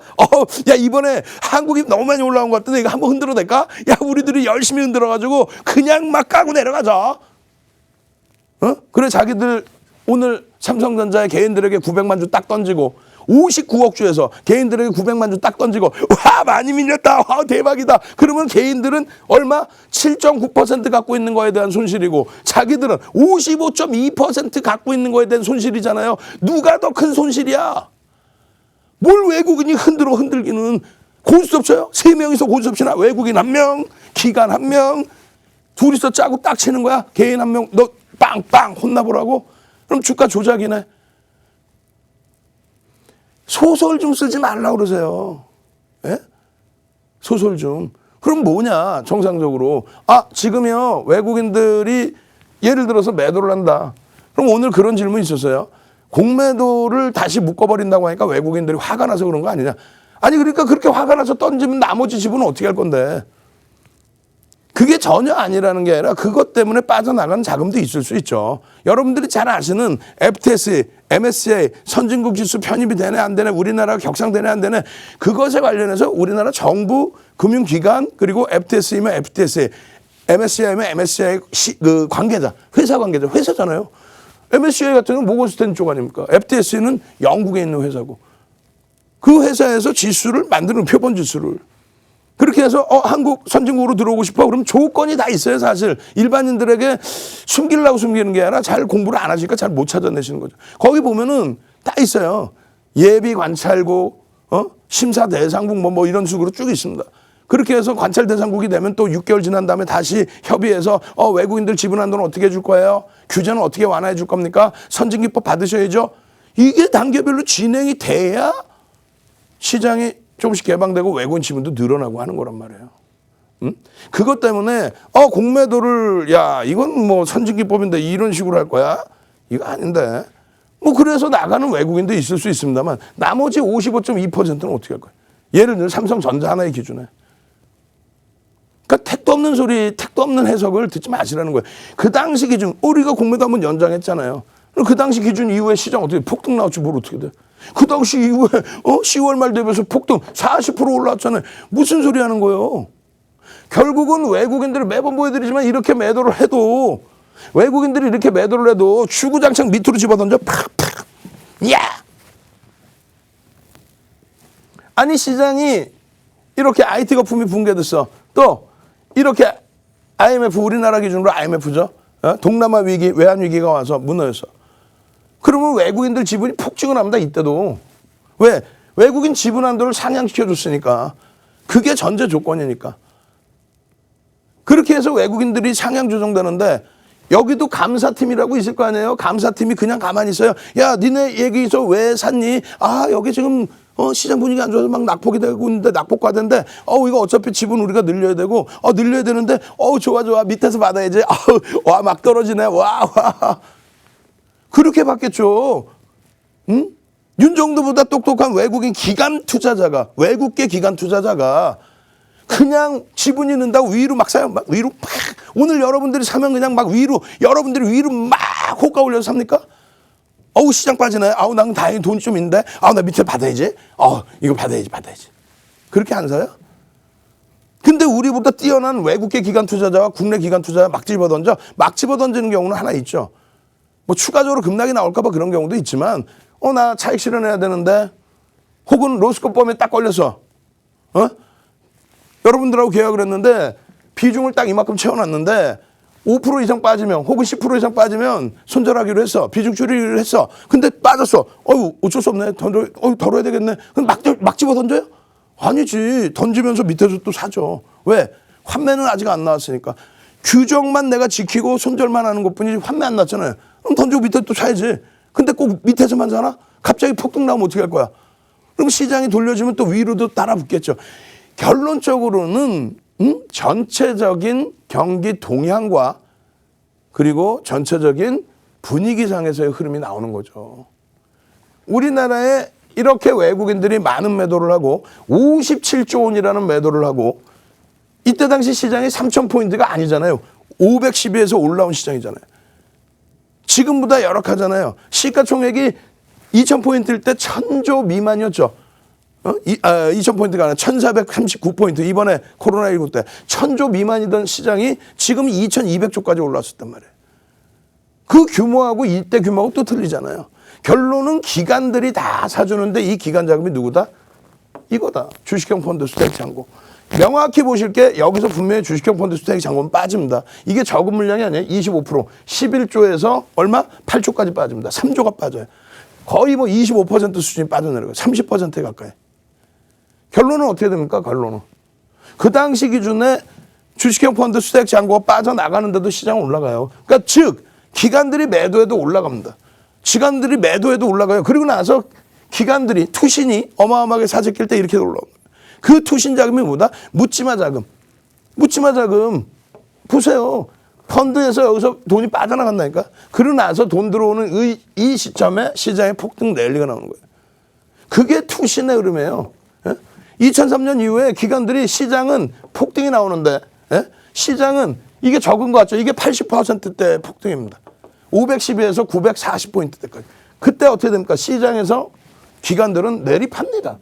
야 이번에 한국이 너무 많이 올라온 것 같은데 이거 한번 흔들어 댈까? 야 우리들이 열심히 흔들어가지고 그냥 막 까고 내려가자. 그래 자기들 오늘 삼성전자의 개인들에게 900만 주 딱 던지고 59억 주에서 개인들에게 900만 주 딱 던지고 와 많이 밀렸다. 와 대박이다. 그러면 개인들은 얼마? 7.9% 갖고 있는 거에 대한 손실이고 자기들은 55.2% 갖고 있는 거에 대한 손실이잖아요. 누가 더 큰 손실이야? 뭘 외국인이 흔들기는 고스톱 쳐요? 3명이서 고스톱 치나? 외국인 1명, 기관 1명, 둘이서 짜고 딱 치는 거야? 개인 1명 너 빵빵 혼나보라고? 그럼 주가 조작이네. 소설 좀 쓰지 말라고 그러세요. 예? 소설 좀. 그럼 뭐냐 정상적으로. 지금요 외국인들이 예를 들어서 매도를 한다. 그럼 오늘 그런 질문이 있었어요. 공매도를 다시 묶어버린다고 하니까 외국인들이 화가 나서 그런 거 아니냐. 아니 그러니까 그렇게 화가 나서 던지면 나머지 지분은 어떻게 할 건데. 그게 전혀 아니라는 게 아니라 그것 때문에 빠져나가는 자금도 있을 수 있죠. 여러분들이 잘 아시는 FTSE, MSCI, 선진국 지수 편입이 되네 안 되네, 우리나라가 격상되네 안 되네, 그것에 관련해서 우리나라 정부, 금융기관, 그리고 FTSE면 FTSE, MSCI면 MSCI 그 관계자, 회사 관계자, 회사잖아요. MSCI 같은 경우는 모건 스탠리 쪽 아닙니까? FTSE는 영국에 있는 회사고 그 회사에서 지수를 만드는 표본 지수를 그렇게 해서 한국 선진국으로 들어오고 싶어 그러면 조건이 다 있어요. 사실 일반인들에게 숨기려고 숨기는 게 아니라 잘 공부를 안 하시니까 잘 못 찾아내시는 거죠. 거기 보면은 다 있어요. 예비 관찰국, 심사 대상국 뭐 이런 식으로 쭉 있습니다. 그렇게 해서 관찰 대상국이 되면 또 6개월 지난 다음에 다시 협의해서 외국인들 지분한 돈 어떻게 해줄 거예요? 규제는 어떻게 완화해 줄 겁니까? 선진기법 받으셔야죠. 이게 단계별로 진행이 돼야 시장이 조금씩 개방되고 외국인 지분도 늘어나고 하는 거란 말이에요. 응? 그것 때문에 공매도를 야 이건 뭐 선진기법인데 이런 식으로 할 거야? 이거 아닌데. 뭐 그래서 나가는 외국인도 있을 수 있습니다만 나머지 55.2%는 어떻게 할 거야? 예를 들어 삼성전자 하나의 기준에. 그러니까 택도 없는 소리, 택도 없는 해석을 듣지 마시라는 거예요. 그 당시 기준, 우리가 공매도 한번 연장했잖아요. 그 당시 기준 이후에 시장 어떻게 폭등 나올지 뭘 어떻게 돼? 그 당시 이후에 10월 말 되면서 폭등 40% 올랐잖아요. 무슨 소리 하는 거예요? 결국은 외국인들을 매번 보여드리지만 이렇게 매도를 해도 외국인들이 이렇게 매도를 해도 주구장창 밑으로 집어던져 팍팍 야! 아니 시장이 이렇게 IT 거품이 붕괴됐어. 또 이렇게 IMF 우리나라 기준으로 IMF죠. 동남아 위기 외환 위기가 와서 무너졌어. 그러면 외국인들 지분이 폭증을 합니다. 이때도. 왜? 외국인 지분 한도를 상향시켜줬으니까. 그게 전제 조건이니까. 그렇게 해서 외국인들이 상향 조정되는데 여기도 감사팀이라고 있을 거 아니에요. 감사팀이 그냥 가만히 있어요. 야 니네 여기서 왜 샀니? 아 여기 지금 시장 분위기 안 좋아서 막 낙폭이 되고 있는데 낙폭 과대인데 이거 어차피 지분 우리가 늘려야 되고 늘려야 되는데 좋아 밑에서 받아야지. 와 막 떨어지네. 와. 그렇게 받겠죠. 응? 윤정도보다 똑똑한 외국인 기관 투자자가 외국계 기관 투자자가 그냥 지분이 는다고 위로 막 사요. 막 위로 막 오늘 여러분들이 사면 그냥 막 위로 여러분들이 위로 막 호가 올려서 삽니까? 시장 빠지네. 난 다행히 돈 좀 있는데. 나 밑에 받아야지. 이거 받아야지. 그렇게 안 사요? 근데 우리보다 뛰어난 외국계 기관 투자자와 국내 기관 투자자 막 집어던지는 경우는 하나 있죠. 뭐 추가적으로 급락이 나올까 봐 그런 경우도 있지만 나 차익 실현해야 되는데 혹은 로스코펌에 딱 걸려서 여러분들하고 계약을 했는데 비중을 딱 이만큼 채워놨는데 5% 이상 빠지면 혹은 10% 이상 빠지면 손절하기로 했어. 비중 줄이기로 했어. 근데 빠졌어. 어쩔 수 없네. 덜어야 되겠네. 그럼 막 집어 던져요? 아니지. 던지면서 밑에서 또 사죠. 왜? 환매는 아직 안 나왔으니까. 규정만 내가 지키고 손절만 하는 것뿐이지 환매 안 났잖아요. 그럼 던지고 밑에 또 사야지. 근데 꼭 밑에서만 사나? 갑자기 폭등 나오면 어떻게 할 거야? 그럼 시장이 돌려주면 또 위로도 따라 붙겠죠. 결론적으로는 전체적인 경기 동향과 그리고 전체적인 분위기상에서의 흐름이 나오는 거죠. 우리나라에 이렇게 외국인들이 많은 매도를 하고 57조 원이라는 매도를 하고 이때 당시 시장이 3,000포인트가 아니잖아요. 512에서 올라온 시장이잖아요. 지금보다 열악하잖아요. 시가총액이 2,000포인트일 때 1,000조 미만이었죠. 2,000포인트가 아니라 1,439포인트. 이번에 코로나19 때 1,000조 미만이던 시장이 지금 2,200조까지 올랐었단 말이에요. 그 규모하고 이때 규모하고 또 틀리잖아요. 결론은 기관들이 다 사주는데 이 기관 자금이 누구다? 이거다. 주식형 펀드 스택 잔고. 명확히 보실 게 여기서 분명히 주식형 펀드 스택 잔고는 빠집니다. 이게 적은 물량이 아니에요. 25%. 11조에서 얼마? 8조까지 빠집니다. 3조가 빠져요. 거의 뭐 25% 수준이 빠져내려가요. 30%에 가까이. 결론은 어떻게 됩니까? 결론은. 그 당시 기준에 주식형 펀드 수택 잔고가 빠져나가는데도 시장은 올라가요. 그러니까 즉 기관들이 매도해도 올라갑니다. 기관들이 매도해도 올라가요. 그리고 나서 기관들이 투신이 어마어마하게 사재낄 때 이렇게 올라옵니다. 그 투신 자금이 뭐다? 묻지마 자금. 묻지마 자금. 보세요. 펀드에서 여기서 돈이 빠져나간다니까. 그러고 나서 돈 들어오는 이 시점에 시장에 폭등 랠리가 나오는 거예요. 그게 투신의 흐름이에요. 2003년 이후에 기관들이 시장은 폭등이 나오는데 시장은 이게 적은 것 같죠. 이게 80%대 폭등입니다. 512에서 940포인트대까지. 그때 어떻게 됩니까? 시장에서 기관들은 내리팝니다.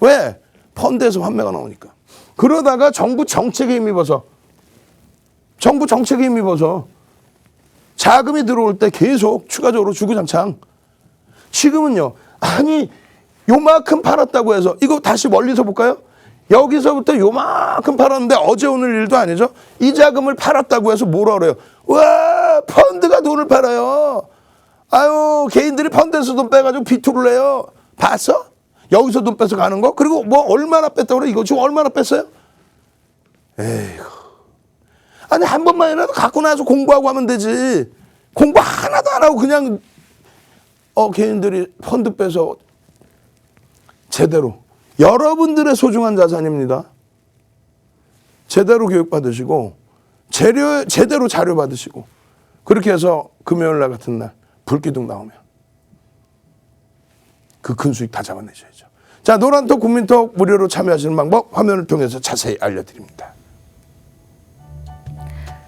왜? 펀드에서 환매가 나오니까. 그러다가 정부 정책에 힘입어서 자금이 들어올 때 계속 추가적으로 주구장창. 지금은요. 아니 요만큼 팔았다고 해서 이거 다시 멀리서 볼까요? 여기서부터 요만큼 팔았는데 어제 오늘 일도 아니죠. 이 자금을 팔았다고 해서 뭐라 그래요? 와 펀드가 돈을 팔아요. 아유 개인들이 펀드에서 돈 빼가지고 비투를 해요. 봤어? 여기서 돈 빼서 가는 거? 그리고 뭐 얼마나 뺐다고 그래? 이거 지금 얼마나 뺐어요? 에이구. 아니 한 번만이라도 갖고 나서 공부하고 하면 되지. 공부 하나도 안 하고 그냥 개인들이 펀드 빼서 제대로 여러분들의 소중한 자산입니다. 제대로 교육받으시고 제대로 자료 받으시고 그렇게 해서 금요일 날 같은 날 불기둥 나오면 그 큰 수익 다 잡아내셔야죠. 자, 노란톡 국민톡 무료로 참여하시는 방법 화면을 통해서 자세히 알려드립니다.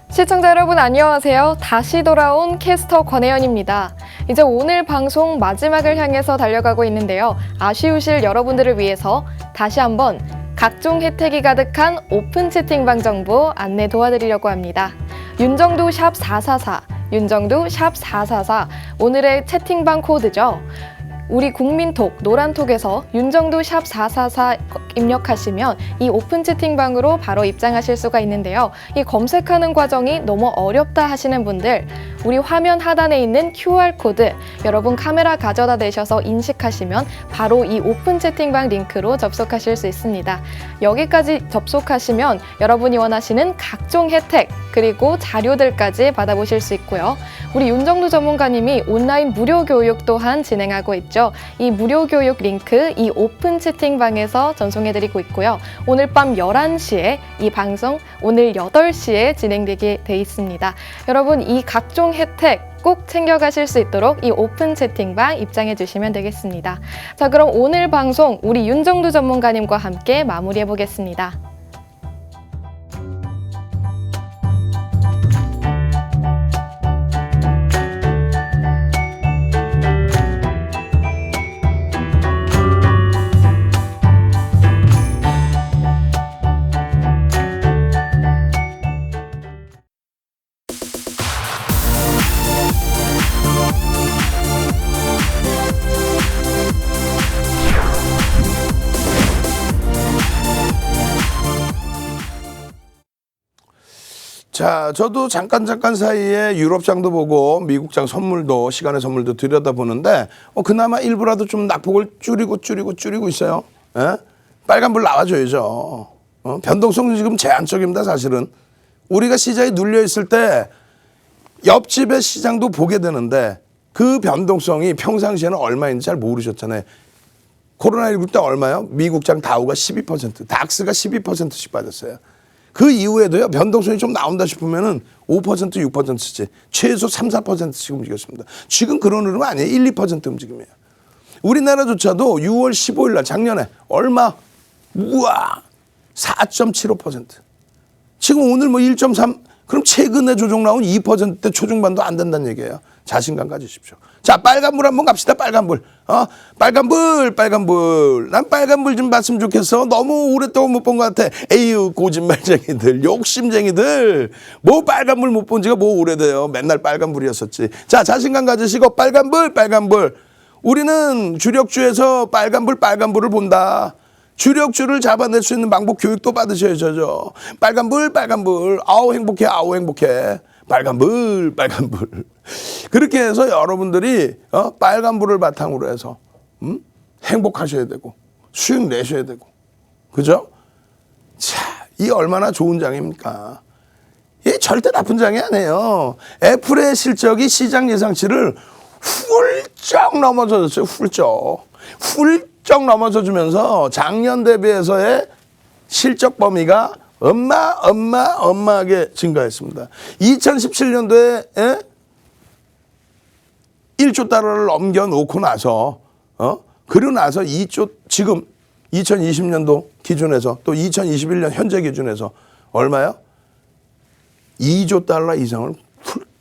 시청자 여러분 안녕하세요. 다시 돌아온 캐스터 권혜연입니다. 이제 오늘 방송 마지막을 향해서 달려가고 있는데요. 아쉬우실 여러분들을 위해서 다시 한번 각종 혜택이 가득한 오픈 채팅방 정보 안내 도와드리려고 합니다. 윤정두 샵 444, 윤정두 샵 444 오늘의 채팅방 코드죠. 우리 국민톡, 노란톡에서 윤정두 샵 444 입력하시면 이 오픈 채팅방으로 바로 입장하실 수가 있는데요. 이 검색하는 과정이 너무 어렵다 하시는 분들 우리 화면 하단에 있는 QR코드 여러분 카메라 가져다 대셔서 인식하시면 바로 이 오픈 채팅방 링크로 접속하실 수 있습니다. 여기까지 접속하시면 여러분이 원하시는 각종 혜택 그리고 자료들까지 받아보실 수 있고요. 우리 윤정두 전문가님이 온라인 무료 교육 또한 진행하고 있죠. 이 무료 교육 링크 이 오픈 채팅방에서 전송해드리고 있고요. 오늘 밤 11시에 이 방송 오늘 8시에 진행되게 돼 있습니다. 여러분 이 각종 혜택 꼭 챙겨가실 수 있도록 이 오픈 채팅방 입장해 주시면 되겠습니다. 자, 그럼 오늘 방송 우리 윤정두 전문가님과 함께 마무리해 보겠습니다. 자, 저도 잠깐 사이에 유럽장도 보고 미국장 선물도 시간의 선물도 들여다보는데 그나마 일부라도 좀 낙폭을 줄이고 있어요. 예? 빨간불 나와줘야죠. 변동성은 지금 제한적입니다. 사실은 우리가 시장에 눌려 있을 때 옆집의 시장도 보게 되는데 그 변동성이 평상시에는 얼마인지 잘 모르셨잖아요. 코로나19 때 얼마요? 미국장 다우가 12%, 닥스가 12%씩 빠졌어요. 그 이후에도요, 변동성이 좀 나온다 싶으면은 5%, 6%씩, 최소 3, 4%씩 움직였습니다. 지금 그런 흐름 아니에요. 1, 2% 움직임이에요. 우리나라조차도 6월 15일 날 작년에 얼마? 우와! 4.75%. 지금 오늘 뭐 1.3, 그럼 최근에 조정 나온 2%대 초중반도 안 된다는 얘기예요. 자신감 가지십시오. 자, 빨간불 한번 갑시다. 빨간불. 빨간불. 난 빨간불 좀 봤으면 좋겠어. 너무 오랫동안 못 본 것 같아. 에휴, 거짓말쟁이들, 욕심쟁이들. 뭐 빨간불 못 본 지가 뭐 오래돼요. 맨날 빨간불이었었지. 자, 자신감 가지시고 빨간불. 우리는 주력주에서 빨간불을 본다. 주력주를 잡아낼 수 있는 방법 교육도 받으셔야죠. 빨간불. 아우 행복해. 빨간불. 그렇게 해서 여러분들이 빨간불을 바탕으로 해서 행복하셔야 되고 수익 내셔야 되고, 그죠? 자, 이 얼마나 좋은 장입니까? 이게 절대 나쁜 장이 아니에요. 애플의 실적이 시장 예상치를 훌쩍 넘어졌어요. 훌쩍 넘어서주면서 작년 대비해서의 실적 범위가 어마어마하게 증가했습니다. 2017년도에 1조 달러를 넘겨놓고 나서 그리고 나서 2조 지금 2020년도 기준에서 또 2021년 현재 기준에서 얼마요? 2조 달러 이상을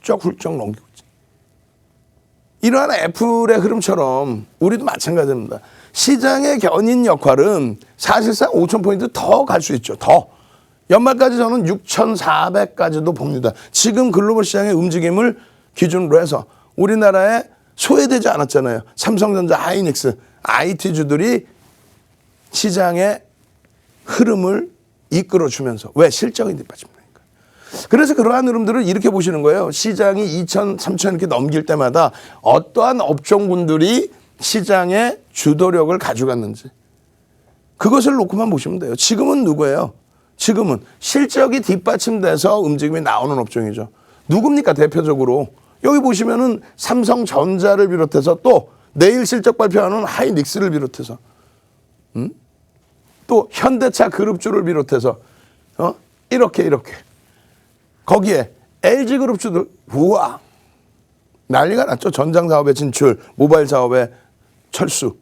훌쩍 넘기고 있죠. 이러한 애플의 흐름처럼 우리도 마찬가지입니다. 시장의 견인 역할은 사실상 5,000포인트 더 갈 수 있죠. 더. 연말까지 저는 6,400까지도 봅니다. 지금 글로벌 시장의 움직임을 기준으로 해서 우리나라에 소외되지 않았잖아요. 삼성전자, 하이닉스, IT주들이 시장의 흐름을 이끌어주면서. 왜? 실적이 뒷받침되니까. 그래서 그러한 흐름들을 이렇게 보시는 거예요. 시장이 2,000, 3,000 이렇게 넘길 때마다 어떠한 업종군들이 시장의 주도력을 가져갔는지 그것을 놓고만 보시면 돼요. 지금은 누구예요? 지금은 실적이 뒷받침돼서 움직임이 나오는 업종이죠. 누굽니까 대표적으로? 여기 보시면은 삼성전자를 비롯해서 또 내일 실적 발표하는 하이닉스를 비롯해서 또 현대차 그룹주를 비롯해서 이렇게 거기에 LG그룹주들 우와 난리가 났죠. 전장 사업의 진출, 모바일 사업의 철수.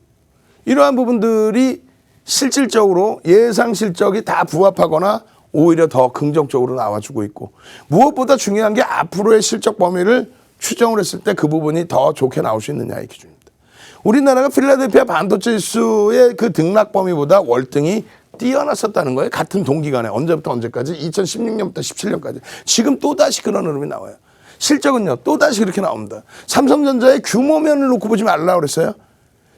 이러한 부분들이 실질적으로 예상 실적이 다 부합하거나 오히려 더 긍정적으로 나와주고 있고, 무엇보다 중요한 게 앞으로의 실적 범위를 추정을 했을 때 그 부분이 더 좋게 나올 수 있느냐의 기준입니다. 우리나라가 필라델피아 반도체 지수의 그 등락 범위보다 월등히 뛰어났었다는 거예요. 같은 동기간에 언제부터 언제까지? 2016년부터 17년까지. 지금 또다시 그런 흐름이 나와요. 실적은요 또다시 그렇게 나옵니다. 삼성전자의 규모면을 놓고 보지 말라고 그랬어요.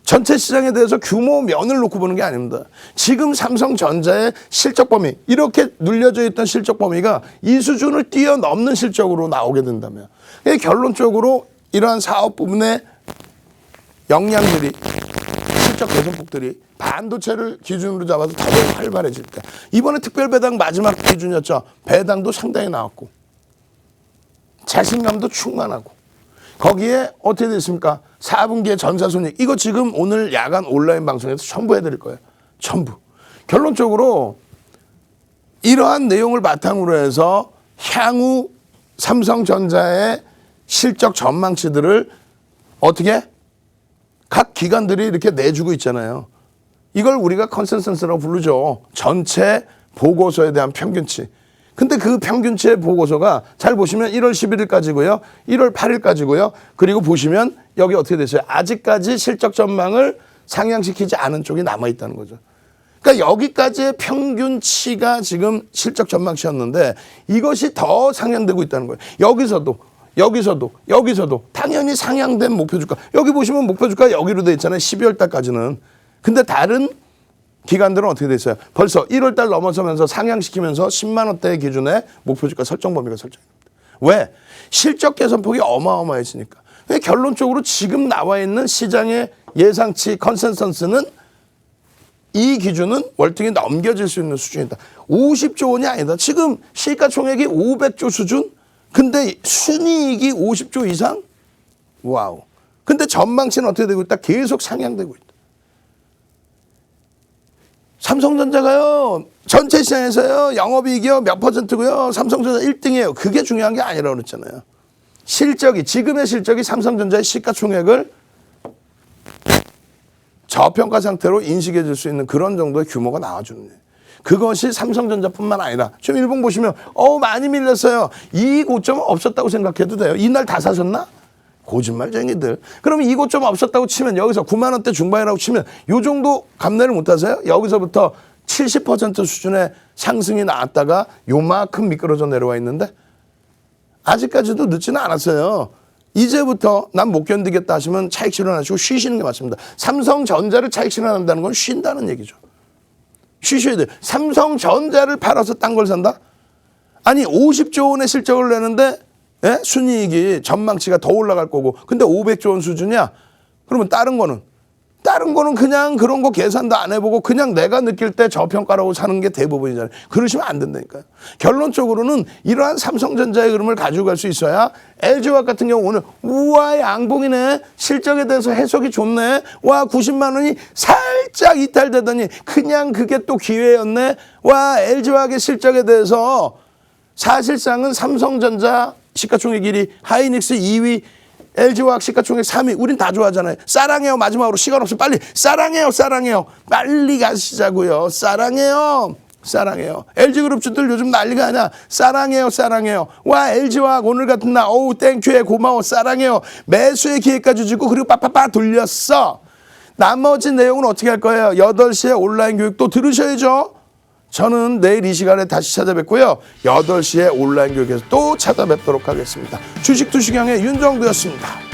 전체 시장에 대해서 규모면을 놓고 보는 게 아닙니다. 지금 삼성전자의 실적 범위, 이렇게 눌려져 있던 실적 범위가 이 수준을 뛰어넘는 실적으로 나오게 된다면, 결론적으로 이러한 사업 부분의 역량들이, 실적 개선폭들이 반도체를 기준으로 잡아서 더더욱 활발해질 때, 이번에 특별 배당 마지막 기준이었죠. 배당도 상당히 나왔고 자신감도 충만하고, 거기에 어떻게 됐습니까? 4분기에 전사손익, 이거 지금 오늘 야간 온라인 방송에서 전부 해드릴 거예요. 전부. 결론적으로 이러한 내용을 바탕으로 해서 향후 삼성전자의 실적 전망치들을 어떻게 각 기관들이 이렇게 내주고 있잖아요. 이걸 우리가 컨센서스라고 부르죠. 전체 보고서에 대한 평균치. 근데 그 평균치의 보고서가 잘 보시면 1월 11일까지고요. 1월 8일까지고요. 그리고 보시면 여기 어떻게 됐어요? 아직까지 실적 전망을 상향시키지 않은 쪽이 남아있다는 거죠. 그러니까 여기까지의 평균치가 지금 실적 전망치였는데 이것이 더 상향되고 있다는 거예요. 여기서도 당연히 상향된 목표주가. 여기 보시면 목표주가 여기로 돼 있잖아요. 12월 달까지는. 근데 다른 기관들은 어떻게 돼 있어요? 벌써 1월 달 넘어서면서 상향시키면서 10만 원대 기준의 목표주가 설정 범위가 설정됩니다. 왜? 실적 개선폭이 어마어마해지니까. 결론적으로 지금 나와 있는 시장의 예상치 컨센서스는 이 기준은 월등히 넘겨질 수 있는 수준이다. 50조 원이 아니다. 지금 시가총액이 500조 수준? 근데 순이익이 50조 이상? 와우. 근데 전망치는 어떻게 되고 있다? 계속 상향되고 있다. 삼성전자가요, 전체 시장에서요, 영업이익이요, 몇 %고요, 삼성전자 1등이에요. 그게 중요한 게 아니라고 그랬잖아요. 실적이, 지금의 실적이 삼성전자의 시가총액을 저평가 상태로 인식해 줄 수 있는 그런 정도의 규모가 나와주는 거예요. 그것이 삼성전자뿐만 아니라, 지금 일본 보시면, 많이 밀렸어요. 이 고점은 없었다고 생각해도 돼요. 이날 다 사셨나? 거짓말쟁이들. 그러면 이 고점 없었다고 치면 여기서 9만 원대 중반이라고 치면 이 정도 감내를 못 하세요? 여기서부터 70% 수준의 상승이 나왔다가 요만큼 미끄러져 내려와 있는데 아직까지도 늦지는 않았어요. 이제부터 난 못 견디겠다 하시면 차익 실현하시고 쉬시는 게 맞습니다. 삼성전자를 차익 실현한다는 건 쉰다는 얘기죠. 쉬셔야 돼요. 삼성전자를 팔아서 딴 걸 산다? 아니 50조 원의 실적을 내는데 순이익이 전망치가 더 올라갈 거고, 근데 500조 원 수준이야? 그러면 다른 거는 그냥 그런 거 계산도 안 해보고 그냥 내가 느낄 때 저평가라고 사는 게 대부분이잖아요. 그러시면 안 된다니까요. 결론적으로는 이러한 삼성전자의 흐름을 가지고 갈 수 있어야 LG화학 같은 경우 오늘 우와 양봉이네, 실적에 대해서 해석이 좋네, 와 90만 원이 살짝 이탈되더니 그냥 그게 또 기회였네, 와 LG화학의 실적에 대해서 사실상은 삼성전자 시가총액 1위, 하이닉스 2위, LG화학 시가총액 3위. 우린 다 좋아하잖아요. 사랑해요. 마지막으로 시간 없어. 빨리 사랑해요. 빨리 가시자고요. 사랑해요. LG그룹주들 요즘 난리가 아니야. 사랑해요. 와 LG화학 오늘 같은 날 어우 땡큐해 고마워 사랑해요. 매수의 기회까지 주고 그리고 빠빠빠 돌렸어. 나머지 내용은 어떻게 할 거예요? 8시에 온라인 교육 또 들으셔야죠. 저는 내일 이 시간에 다시 찾아뵙고요. 8시에 온라인 교육에서 또 찾아뵙도록 하겠습니다. 주식 투시경의 윤정두였습니다.